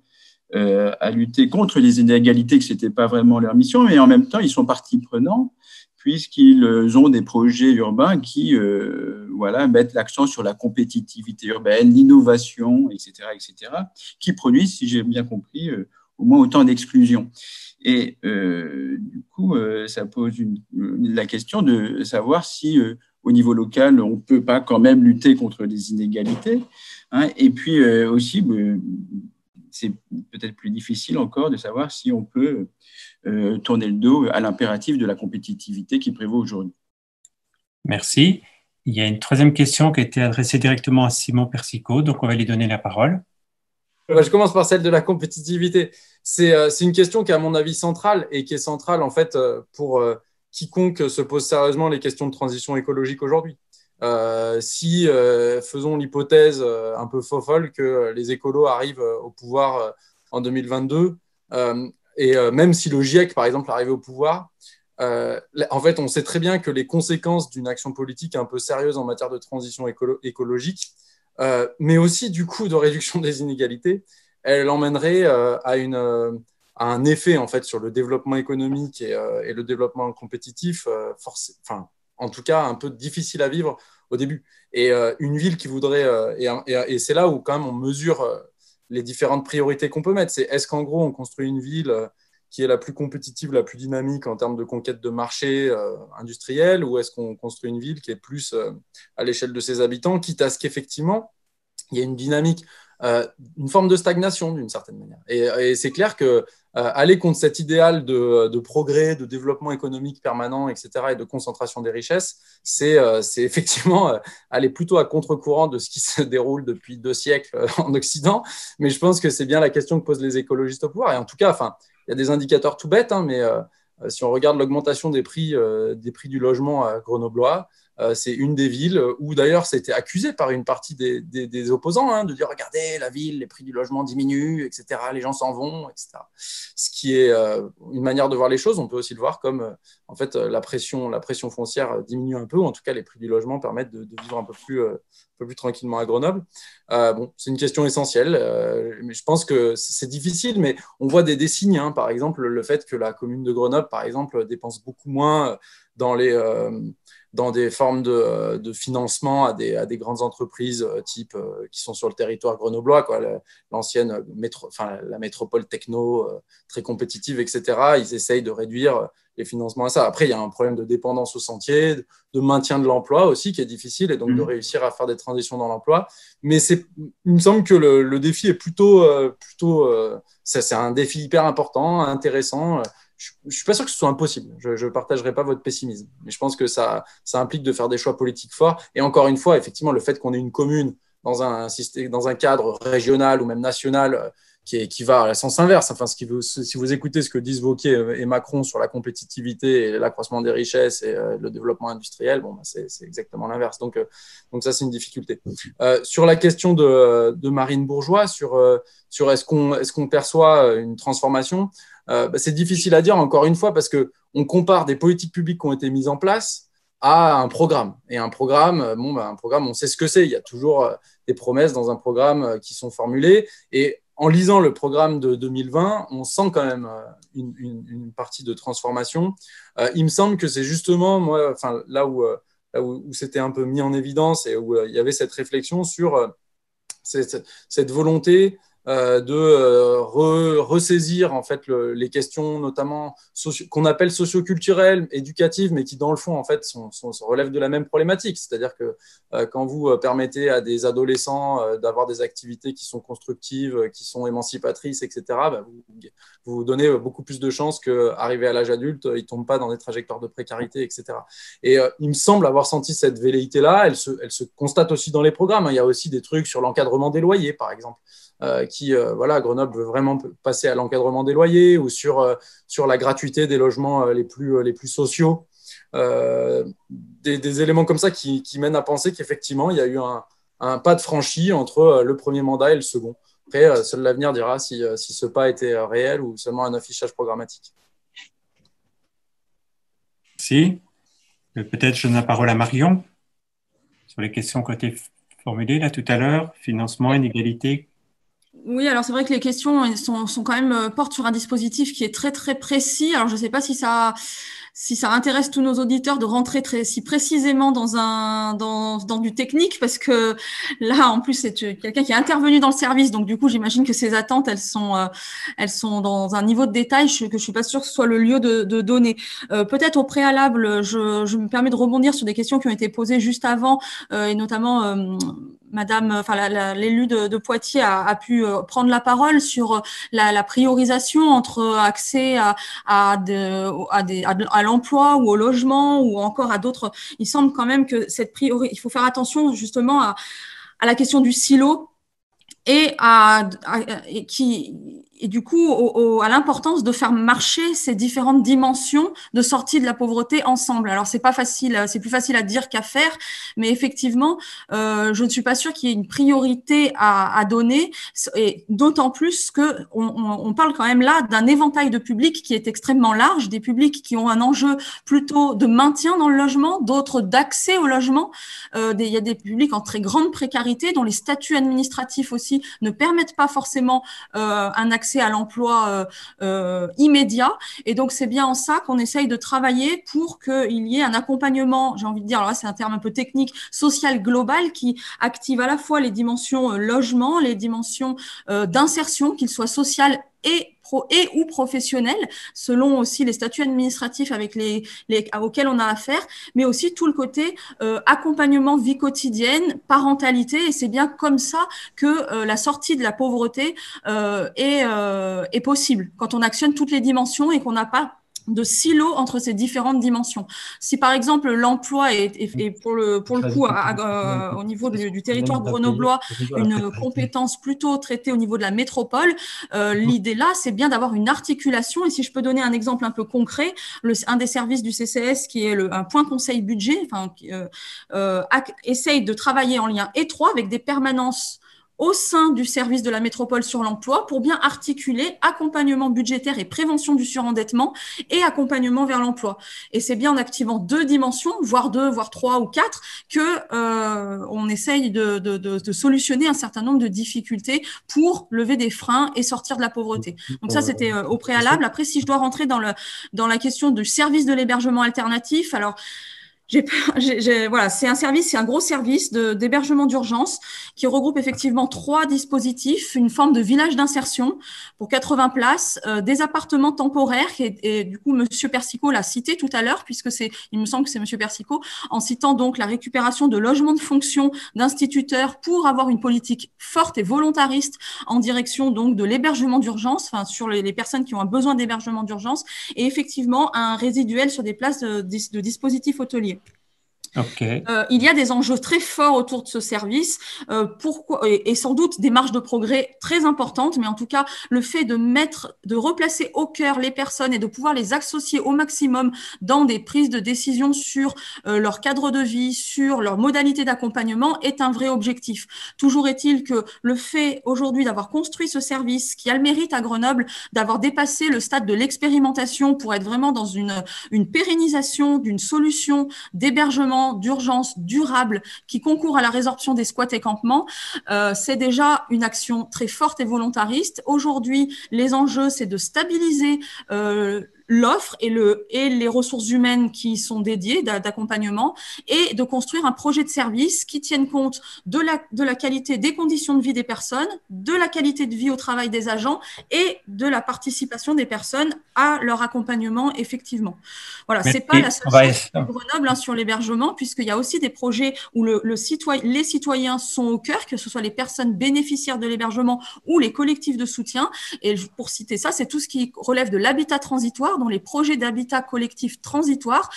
à lutter contre les inégalités, que ce n'était pas vraiment leur mission, mais en même temps, ils sont partie prenante puisqu'ils ont des projets urbains qui mettent l'accent sur la compétitivité urbaine, l'innovation, etc., qui produisent, si j'ai bien compris, au moins autant d'exclusion. Et du coup, ça pose la question de savoir si, au niveau local, on ne peut pas quand même lutter contre les inégalités. Hein, et puis aussi, c'est peut-être plus difficile encore de savoir si on peut tourner le dos à l'impératif de la compétitivité qui prévaut aujourd'hui. Merci. Il y a une troisième question qui a été adressée directement à Simon Persicot, donc on va lui donner la parole. Je commence par celle de la compétitivité. C'est une question qui est à mon avis centrale et qui est centrale en fait pour quiconque se pose sérieusement les questions de transition écologique aujourd'hui. Faisons l'hypothèse un peu folle que les écolos arrivent au pouvoir en 2022, même si le GIEC, par exemple, arrivait au pouvoir, en fait, on sait très bien que les conséquences d'une action politique un peu sérieuse en matière de transition écologique, mais aussi du coup de réduction des inégalités, elle emmènerait à un effet en fait sur le développement économique et le développement compétitif, en tout cas un peu difficile à vivre au début. Et une ville qui voudrait, et c'est là où quand même on mesure les différentes priorités qu'on peut mettre. C'est est-ce qu'en gros on construit une ville qui est la plus compétitive, la plus dynamique en termes de conquête de marché industriel, ou est-ce qu'on construit une ville qui est plus à l'échelle de ses habitants, quitte à ce qu'effectivement il y ait une dynamique, une forme de stagnation d'une certaine manière. Et c'est clair que aller contre cet idéal de progrès, de développement économique permanent, etc., et de concentration des richesses, c'est effectivement aller plutôt à contre-courant de ce qui se déroule depuis 2 siècles en Occident. Mais je pense que c'est bien la question que posent les écologistes au pouvoir. Et en tout cas, il y a des indicateurs tout bêtes, hein, mais si on regarde l'augmentation des prix du logement grenoblois, c'est une des villes où d'ailleurs ça a été accusé par une partie des opposants, hein, de dire regardez la ville, les prix du logement diminuent, etc., les gens s'en vont, etc. Ce qui est une manière de voir les choses. On peut aussi le voir comme en fait la pression foncière diminue un peu, ou en tout cas les prix du logement permettent de vivre un peu plus tranquillement à Grenoble. C'est une question essentielle, mais je pense que c'est difficile, mais on voit des signes, hein, par exemple le fait que la commune de Grenoble, par exemple, dépense beaucoup moins dans des formes de financement à des grandes entreprises qui sont sur le territoire grenoblois, quoi, l'ancienne la métropole techno très compétitive, etc. Ils essayent de réduire les financements à ça. Après, il y a un problème de dépendance au sentier, de maintien de l'emploi aussi qui est difficile, et donc de réussir à faire des transitions dans l'emploi. Mais il me semble que le défi est plutôt c'est un défi hyper important, intéressant. Je ne suis pas sûr que ce soit impossible. Je ne partagerai pas votre pessimisme. Mais je pense que ça implique de faire des choix politiques forts. Et encore une fois, effectivement, le fait qu'on ait une commune dans un cadre régional ou même national qui va à sens inverse. Enfin, si vous écoutez ce que disent Wauquiez et Macron sur la compétitivité et l'accroissement des richesses et le développement industriel, c'est exactement l'inverse. Donc ça, c'est une difficulté. Sur la question de Marine Bourgeois, sur est-ce qu'on perçoit une transformation, c'est difficile à dire, encore une fois, parce qu'on compare des politiques publiques qui ont été mises en place à un programme. Et un programme, un programme, on sait ce que c'est. Il y a toujours des promesses dans un programme qui sont formulées. Et en lisant le programme de 2020, on sent quand même une partie de transformation. Il me semble que c'est justement là où c'était un peu mis en évidence et où il y avait cette réflexion sur cette volonté de ressaisir en fait les questions notamment qu'on appelle socioculturelles, éducatives, mais qui dans le fond en fait relèvent de la même problématique. C'est-à-dire que quand vous permettez à des adolescents d'avoir des activités qui sont constructives, qui sont émancipatrices, etc., vous donnez beaucoup plus de chances qu'arriver à l'âge adulte, ils ne tombent pas dans des trajectoires de précarité, etc. Et il me semble avoir senti cette velléité-là. Elle se constate aussi dans les programmes. Il y a aussi des trucs sur l'encadrement des loyers, par exemple. Grenoble veut vraiment passer à l'encadrement des loyers, ou sur la gratuité des logements les plus sociaux. Des éléments comme ça qui mènent à penser qu'effectivement, il y a eu un pas de franchi entre le premier mandat et le second. Après, seul l'avenir dira si ce pas était réel ou seulement un affichage programmatique. Merci. Peut-être je donne la parole à Marion sur les questions qui ont été formulées là tout à l'heure, financement, inégalité. Oui, alors c'est vrai que les questions sont quand même portent sur un dispositif qui est très très précis. Alors je ne sais pas si ça intéresse tous nos auditeurs de rentrer si précisément dans du technique, parce que là en plus c'est quelqu'un qui est intervenu dans le service, donc du coup j'imagine que ses attentes elles sont dans un niveau de détail que je suis pas sûre que ce soit le lieu de donner. Peut-être au préalable, je me permets de rebondir sur des questions qui ont été posées juste avant, et notamment l'élu de Poitiers a pu prendre la parole sur la priorisation entre accès à l'emploi ou au logement ou encore à d'autres. Il semble quand même que il faut faire attention justement à la question du silo et du coup à l'importance de faire marcher ces différentes dimensions de sortie de la pauvreté ensemble. Alors c'est pas facile, c'est plus facile à dire qu'à faire, mais effectivement, je ne suis pas sûre qu'il y ait une priorité à donner, et d'autant plus que on parle quand même là d'un éventail de publics qui est extrêmement large, des publics qui ont un enjeu plutôt de maintien dans le logement, d'autres d'accès au logement. Il y a des publics en très grande précarité dont les statuts administratifs aussi ne permettent pas forcément un accès à l'emploi immédiat. Et donc, c'est bien en ça qu'on essaye de travailler pour qu'il y ait un accompagnement, j'ai envie de dire, alors là, c'est un terme un peu technique, social global, qui active à la fois les dimensions logement, les dimensions d'insertion, qu'ils soient sociales ou professionnels, selon aussi les statuts administratifs auxquels on a affaire, mais aussi tout le côté accompagnement vie quotidienne, parentalité, et c'est bien comme ça que la sortie de la pauvreté est possible, quand on actionne toutes les dimensions et qu'on n'a pas de silo entre ces différentes dimensions. Si par exemple l'emploi est pour le coup au niveau du territoire grenoblois une compétence plutôt traitée au niveau de la métropole, l'idée là c'est bien d'avoir une articulation. Et si je peux donner un exemple un peu concret, un des services du CCS qui est un point conseil budget, essaye de travailler en lien étroit avec des permanences au sein du service de la métropole sur l'emploi pour bien articuler accompagnement budgétaire et prévention du surendettement et accompagnement vers l'emploi. Et c'est bien en activant 2 dimensions, voire 2, voire 3 ou 4, que on essaye de solutionner un certain nombre de difficultés pour lever des freins et sortir de la pauvreté. Donc ça, c'était au préalable. Après, si je dois rentrer dans la question du service de l'hébergement alternatif, alors voilà, c'est un gros service d'hébergement d'urgence qui regroupe effectivement 3 dispositifs, une forme de village d'insertion pour 80 places, des appartements temporaires et du coup Monsieur Persicot l'a cité tout à l'heure puisque il me semble que c'est Monsieur Persicot, en citant donc la récupération de logements de fonction d'instituteurs pour avoir une politique forte et volontariste en direction donc de l'hébergement d'urgence, sur les personnes qui ont un besoin d'hébergement d'urgence, et effectivement un résiduel sur des places de dispositifs hôteliers. Okay. Il y a des enjeux très forts autour de ce service, et sans doute des marges de progrès très importantes, mais en tout cas, le fait de replacer au cœur les personnes et de pouvoir les associer au maximum dans des prises de décision sur leur cadre de vie, sur leur modalité d'accompagnement est un vrai objectif. Toujours est-il que le fait aujourd'hui d'avoir construit ce service qui a le mérite à Grenoble d'avoir dépassé le stade de l'expérimentation pour être vraiment dans une pérennisation d'une solution d'hébergement d'urgence durable qui concourt à la résorption des squats et campements, c'est déjà une action très forte et volontariste. Aujourd'hui, les enjeux, c'est de stabiliser l'offre et les ressources humaines qui sont dédiées d'accompagnement et de construire un projet de service qui tienne compte de la qualité des conditions de vie des personnes, de la qualité de vie au travail des agents et de la participation des personnes à leur accompagnement effectivement. Voilà, c'est pas la seule chose de Grenoble sur l'hébergement, puisqu'il y a aussi des projets où les citoyens sont au cœur, que ce soit les personnes bénéficiaires de l'hébergement ou les collectifs de soutien. Et pour citer ça, c'est tout ce qui relève de l'habitat transitoire, dont les projets d'habitat collectif transitoire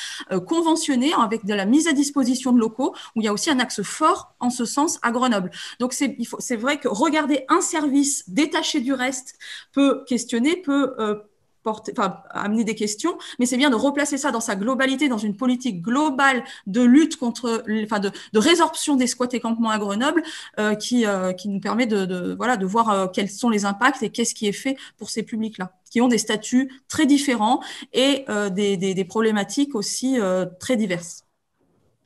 conventionnés avec de la mise à disposition de locaux, où il y a aussi un axe fort en ce sens à Grenoble. Donc c'est vrai que regarder un service détaché du reste peut questionner, peut amener des questions, mais c'est bien de replacer ça dans sa globalité, dans une politique globale de lutte contre, de résorption des squats et campements à Grenoble, qui nous permet de voir quels sont les impacts et qu'est-ce qui est fait pour ces publics-là, qui ont des statuts très différents et des problématiques aussi très diverses.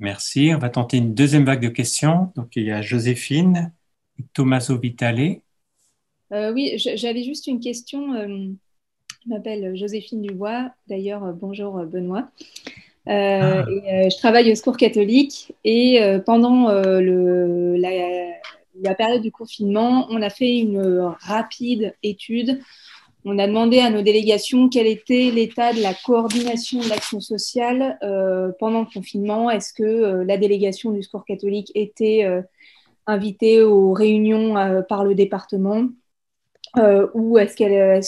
Merci. On va tenter une deuxième vague de questions. Donc, il y a Joséphine et Tommaso Vitale. Oui, j'avais juste une question. Je m'appelle Joséphine Dubois. D'ailleurs, bonjour Benoît. Je travaille au Secours catholique et pendant la période du confinement, on a fait une rapide étude. On a demandé à nos délégations quel était l'état de la coordination de l'action sociale pendant le confinement. Est-ce que la délégation du Secours catholique était invitée aux réunions par le département ou est-ce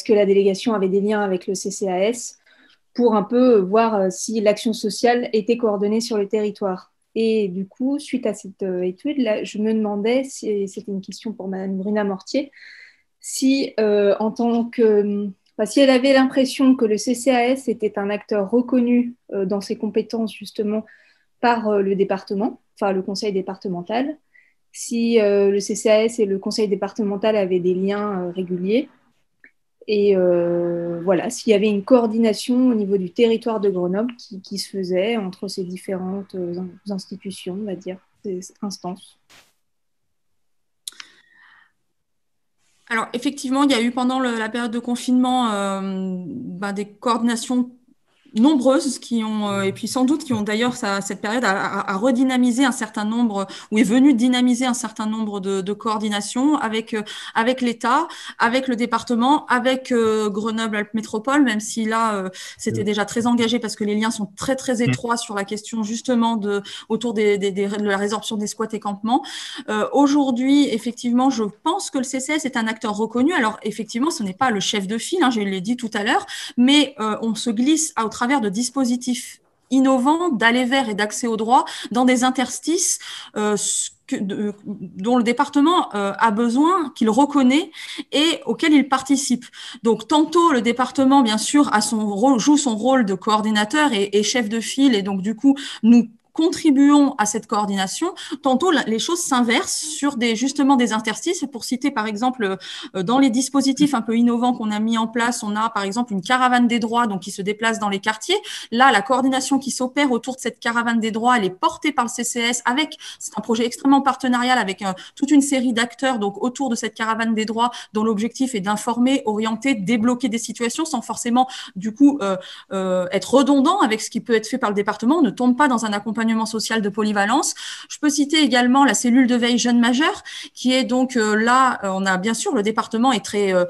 que la délégation avait des liens avec le CCAS pour un peu voir si l'action sociale était coordonnée sur le territoire. Et du coup, suite à cette étude, je me demandais, si c'était une question pour Madame Bruna Mortier, si si elle avait l'impression que le CCAS était un acteur reconnu dans ses compétences justement par le département, enfin le conseil départemental, si le CCAS et le conseil départemental avaient des liens réguliers, et voilà, s'il y avait une coordination au niveau du territoire de Grenoble qui se faisait entre ces différentes institutions, on va dire, ces instances. Alors, effectivement, il y a eu pendant la période de confinement des coordinations nombreuses qui ont, et puis sans doute qui ont d'ailleurs cette période à redynamiser un certain nombre, ou est venu dynamiser un certain nombre de coordinations avec l'État, avec le département, avec Grenoble-Alpes Métropole, même si là, c'était déjà très engagé parce que les liens sont très, très étroits sur la question justement autour de la résorption des squats et campements. Aujourd'hui, effectivement, je pense que le CCS est un acteur reconnu. Alors, effectivement, ce n'est pas le chef de file, hein, je l'ai dit tout à l'heure, mais on se glisse au travers de dispositifs innovants d'aller vers et d'accès au droit dans des interstices dont le département a besoin, qu'il reconnaît et auquel il participe. Donc, tantôt, le département, bien sûr, joue son rôle de coordinateur et chef de file, et donc, du coup, nous contribuons à cette coordination. Tantôt, les choses s'inversent sur justement des interstices. Pour citer, par exemple, dans les dispositifs un peu innovants qu'on a mis en place, on a, par exemple, une caravane des droits, donc qui se déplace dans les quartiers. Là, la coordination qui s'opère autour de cette caravane des droits, elle est portée par le CCS c'est un projet extrêmement partenarial avec toute une série d'acteurs, donc, autour de cette caravane des droits, dont l'objectif est d'informer, orienter, débloquer des situations sans forcément, du coup, être redondant avec ce qui peut être fait par le département. On ne tombe pas dans un accompagnement social de polyvalence. Je peux citer également la cellule de veille jeunes majeurs, qui est donc là, on a bien sûr, le département est très a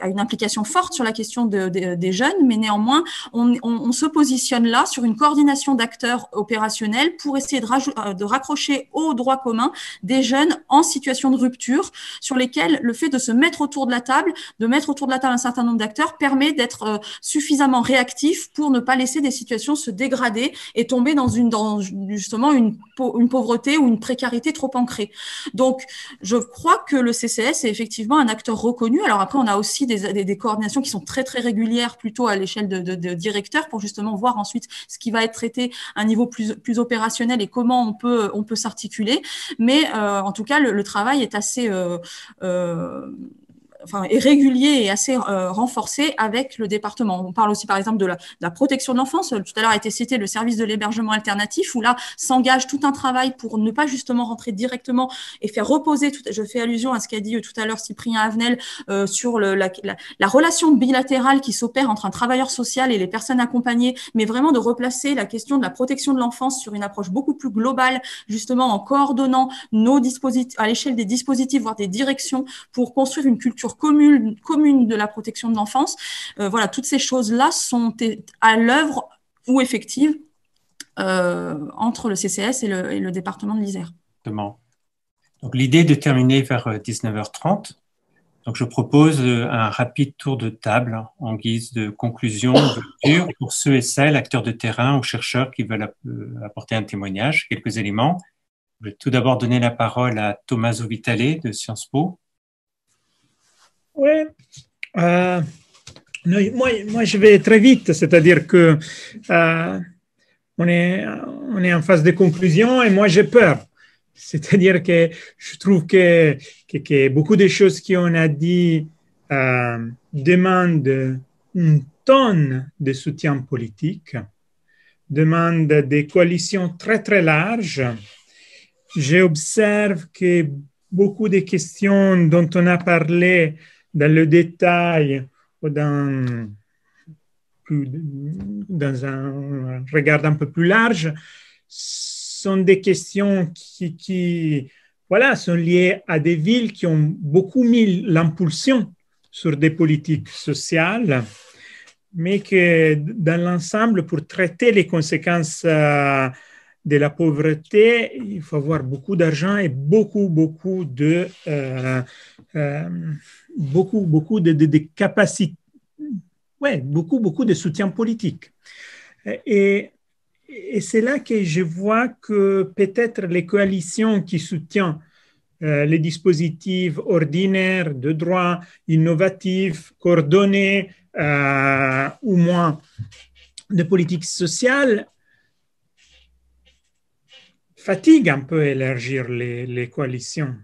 une implication forte sur la question des jeunes, mais néanmoins, on se positionne là sur une coordination d'acteurs opérationnels pour essayer de raccrocher au droit commun des jeunes en situation de rupture, sur lesquels le fait de se mettre autour de la table, un certain nombre d'acteurs, permet d'être suffisamment réactif pour ne pas laisser des situations se dégrader et tomber dans justement une pauvreté ou une précarité trop ancrée. Donc, je crois que le CCS est effectivement un acteur reconnu. Alors après, on a aussi des coordinations qui sont très, très régulières, plutôt à l'échelle de directeurs, pour justement voir ensuite ce qui va être traité à un niveau plus opérationnel et comment on peut s'articuler. Mais en tout cas, le travail est assez est régulier et assez renforcé avec le département. On parle aussi, par exemple, de la protection de l'enfance. Tout à l'heure a été cité le service de l'hébergement alternatif, où là s'engage tout un travail pour ne pas justement rentrer directement et faire reposer, je fais allusion à ce qu'a dit tout à l'heure Cyprien Avenel sur la relation bilatérale qui s'opère entre un travailleur social et les personnes accompagnées, mais vraiment de replacer la question de la protection de l'enfance sur une approche beaucoup plus globale, justement en coordonnant nos dispositifs à l'échelle des dispositifs, voire des directions, pour construire une culture commune de la protection de l'enfance. Voilà, toutes ces choses-là sont à l'œuvre ou effectives entre le CCS et le département de l'Isère. Donc, l'idée est de terminer vers 19h30. Donc, je propose un rapide tour de table en guise de conclusion, d'ouverture, pour ceux et celles, acteurs de terrain ou chercheurs qui veulent apporter un témoignage, quelques éléments. Je vais tout d'abord donner la parole à Tommaso Vitale de Sciences Po. Oui, moi je vais très vite, c'est-à-dire que on est en phase de conclusion et moi j'ai peur. C'est-à-dire que je trouve que beaucoup de choses qu'on a dit demandent une tonne de soutien politique, demandent des coalitions très très larges. J'observe que beaucoup de questions dont on a parlé dans le détail ou dans un regard un peu plus large sont des questions qui voilà, sont liées à des villes qui ont beaucoup mis l'impulsion sur des politiques sociales, mais que dans l'ensemble, pour traiter les conséquences de la pauvreté, il faut avoir beaucoup d'argent et beaucoup de capacités, beaucoup de soutien politique. Et c'est là que je vois que peut-être les coalitions qui soutiennent les dispositifs ordinaires de droit, innovatifs, coordonnés, ou moins de politique sociale, fatiguent un peu élargir les coalitions.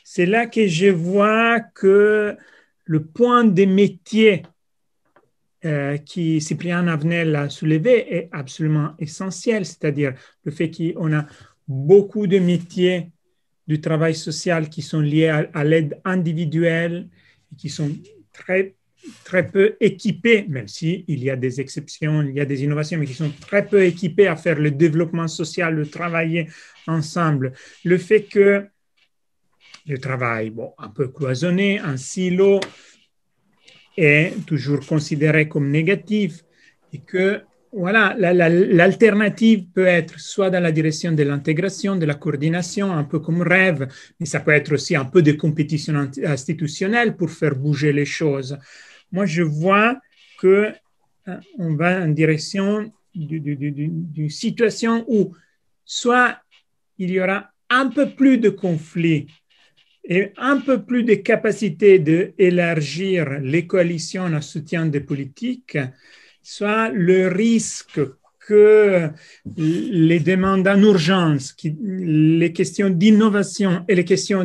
C'est là que je vois que le point des métiers qui Cyprien Avenel a soulevé est absolument essentiel, c'est-à-dire le fait qu'on a beaucoup de métiers du travail social qui sont liés à l'aide individuelle et qui sont très peu équipés, même s'il y a des exceptions, il y a des innovations, mais qui sont très peu équipés à faire le développement social, de travailler ensemble. Le fait que le travail, un peu cloisonné, en silo, est toujours considéré comme négatif et que voilà, l'alternative peut être soit dans la direction de l'intégration, de la coordination, un peu comme rêve, mais ça peut être aussi un peu de compétition institutionnelle pour faire bouger les choses. Moi, je vois qu'on va en direction d'une situation où soit il y aura un peu plus de conflits et un peu plus de capacité d'élargir les coalitions en soutien des politiques, soit le risque que les demandes en urgence, les questions d'innovation et les questions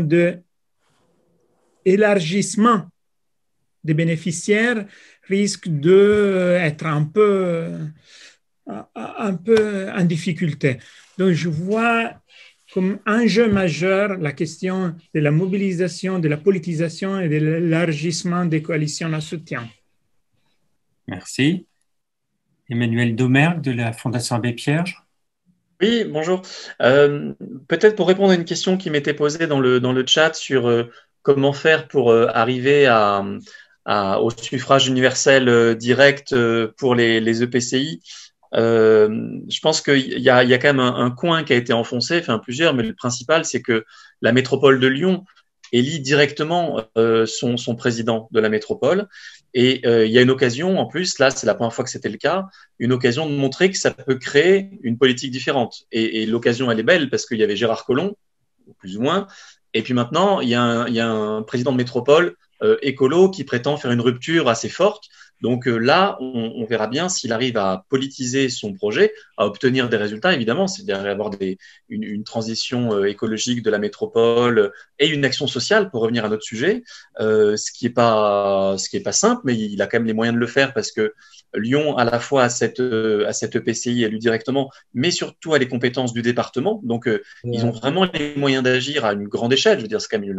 d'élargissement des bénéficiaires risquent d'être un peu en difficulté. Donc, je vois comme enjeu majeur la question de la mobilisation, de la politisation et de l'élargissement des coalitions en soutien. Merci. Emmanuel Domergue de la Fondation Abbé Pierre. Oui, bonjour. Peut-être pour répondre à une question qui m'était posée dans le chat sur comment faire pour arriver au suffrage universel direct pour les EPCI. Je pense qu'il y a quand même un coin qui a été enfoncé, enfin plusieurs, mais le principal, c'est que la métropole de Lyon élit directement son président de la métropole. Et il y a une occasion, en plus, là, c'est la première fois que c'était le cas, une occasion de montrer que ça peut créer une politique différente. Et l'occasion, elle est belle parce qu'il y avait Gérard Collomb, plus ou moins, et puis maintenant, il y a un président de métropole écolo qui prétend faire une rupture assez forte. Donc là, on verra bien s'il arrive à politiser son projet, à obtenir des résultats, évidemment, c'est-à-dire avoir une transition écologique de la métropole et une action sociale, pour revenir à notre sujet, ce qui est pas simple, mais il a quand même les moyens de le faire parce que Lyon, à la fois à cette EPCI élu directement, mais surtout à les compétences du département. Donc, ils ont vraiment les moyens d'agir à une grande échelle. Je veux dire, c'est quand même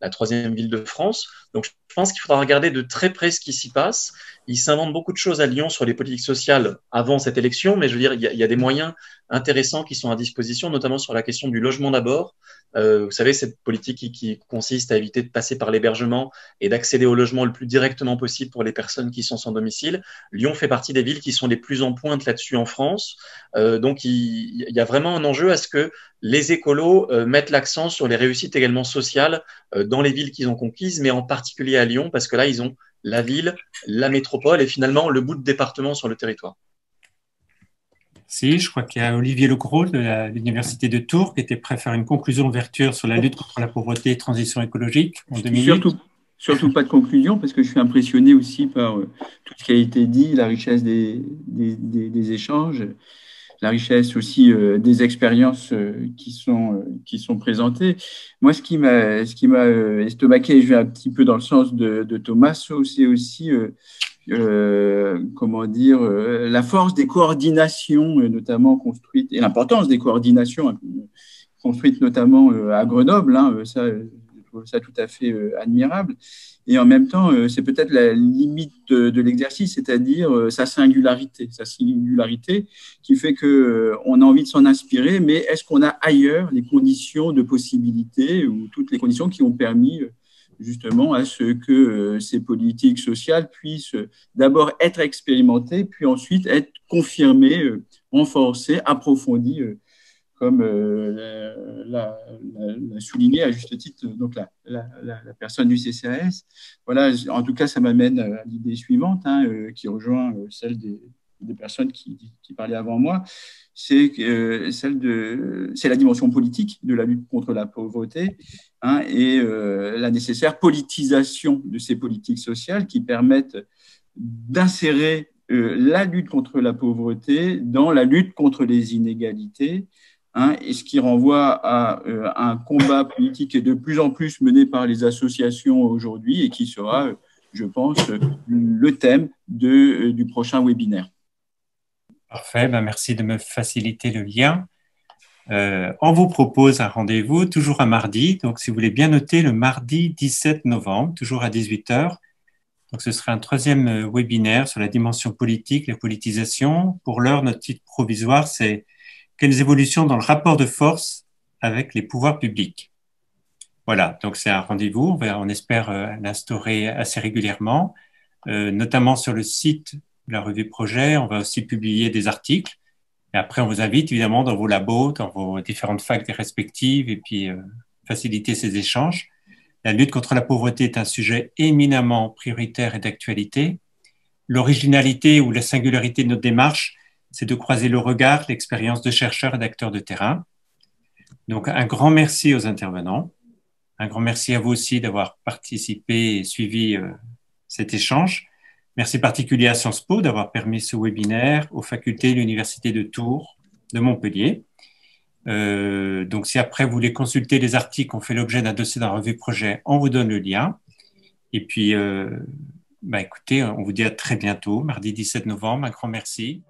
la troisième ville de France. Donc, je pense qu'il faudra regarder de très près ce qui s'y passe. Il s'invente beaucoup de choses à Lyon sur les politiques sociales avant cette élection, mais je veux dire, il y a des moyens intéressants qui sont à disposition, notamment sur la question du logement d'abord. Vous savez, cette politique qui consiste à éviter de passer par l'hébergement et d'accéder au logement le plus directement possible pour les personnes qui sont sans domicile. Lyon fait partie des villes qui sont les plus en pointe là-dessus en France. Donc, il y a vraiment un enjeu à ce que les écolos mettent l'accent sur les réussites également sociales dans les villes qu'ils ont conquises, mais en particulier à Lyon, parce que là, ils ont la ville, la métropole et finalement le bout de département sur le territoire. Si, je crois qu'il y a Olivier Legros de l'Université de Tours qui était prêt à faire une conclusion d'ouverture sur la lutte contre la pauvreté et transition écologique en 2 minutes. Surtout pas de conclusion, parce que je suis impressionné aussi par tout ce qui a été dit, la richesse des échanges, la richesse aussi des expériences qui sont présentées. Moi, ce qui m'a estomaqué, je vais un petit peu dans le sens de Thomas, c'est aussi la force des coordinations, notamment construites, et l'importance des coordinations construite notamment à Grenoble, hein, ça, je trouve ça tout à fait admirable. Et en même temps, c'est peut-être la limite de l'exercice, c'est-à-dire sa singularité qui fait qu'on a envie de s'en inspirer, mais est-ce qu'on a ailleurs les conditions de possibilité ou toutes les conditions qui ont permis justement à ce que ces politiques sociales puissent d'abord être expérimentées, puis ensuite être confirmées, renforcées, approfondies, comme l'a souligné à juste titre donc la personne du CCAS. Voilà, en tout cas, ça m'amène à l'idée suivante, hein, qui rejoint celle des personnes qui parlaient avant moi, c'est la dimension politique de la lutte contre la pauvreté, hein, et la nécessaire politisation de ces politiques sociales qui permettent d'insérer la lutte contre la pauvreté dans la lutte contre les inégalités, hein, et ce qui renvoie à un combat politique qui est de plus en plus mené par les associations aujourd'hui et qui sera, je pense, le thème du prochain webinaire. Parfait, ben merci de me faciliter le lien. On vous propose un rendez-vous, toujours un mardi, donc si vous voulez bien noter, le mardi 17 novembre, toujours à 18h. Donc ce sera un troisième webinaire sur la dimension politique, la politisation. Pour l'heure, notre titre provisoire, c'est « Quelles évolutions dans le rapport de force avec les pouvoirs publics ?» Voilà, donc c'est un rendez-vous, on espère l'instaurer assez régulièrement, notamment sur le site de la revue Projet. On va aussi publier des articles. Et après, on vous invite évidemment dans vos labos, dans vos différentes facs respectives, et puis faciliter ces échanges. La lutte contre la pauvreté est un sujet éminemment prioritaire et d'actualité. L'originalité ou la singularité de notre démarche, c'est de croiser le regard, l'expérience de chercheurs et d'acteurs de terrain. Donc, un grand merci aux intervenants. Un grand merci à vous aussi d'avoir participé et suivi cet échange. Merci particulier à Sciences Po d'avoir permis ce webinaire, aux facultés de l'Université de Tours, de Montpellier. Donc, si après vous voulez consulter les articles qui ont fait l'objet d'un dossier dans la revue Projet, on vous donne le lien. Et puis, écoutez, on vous dit à très bientôt, mardi 17 novembre. Un grand merci.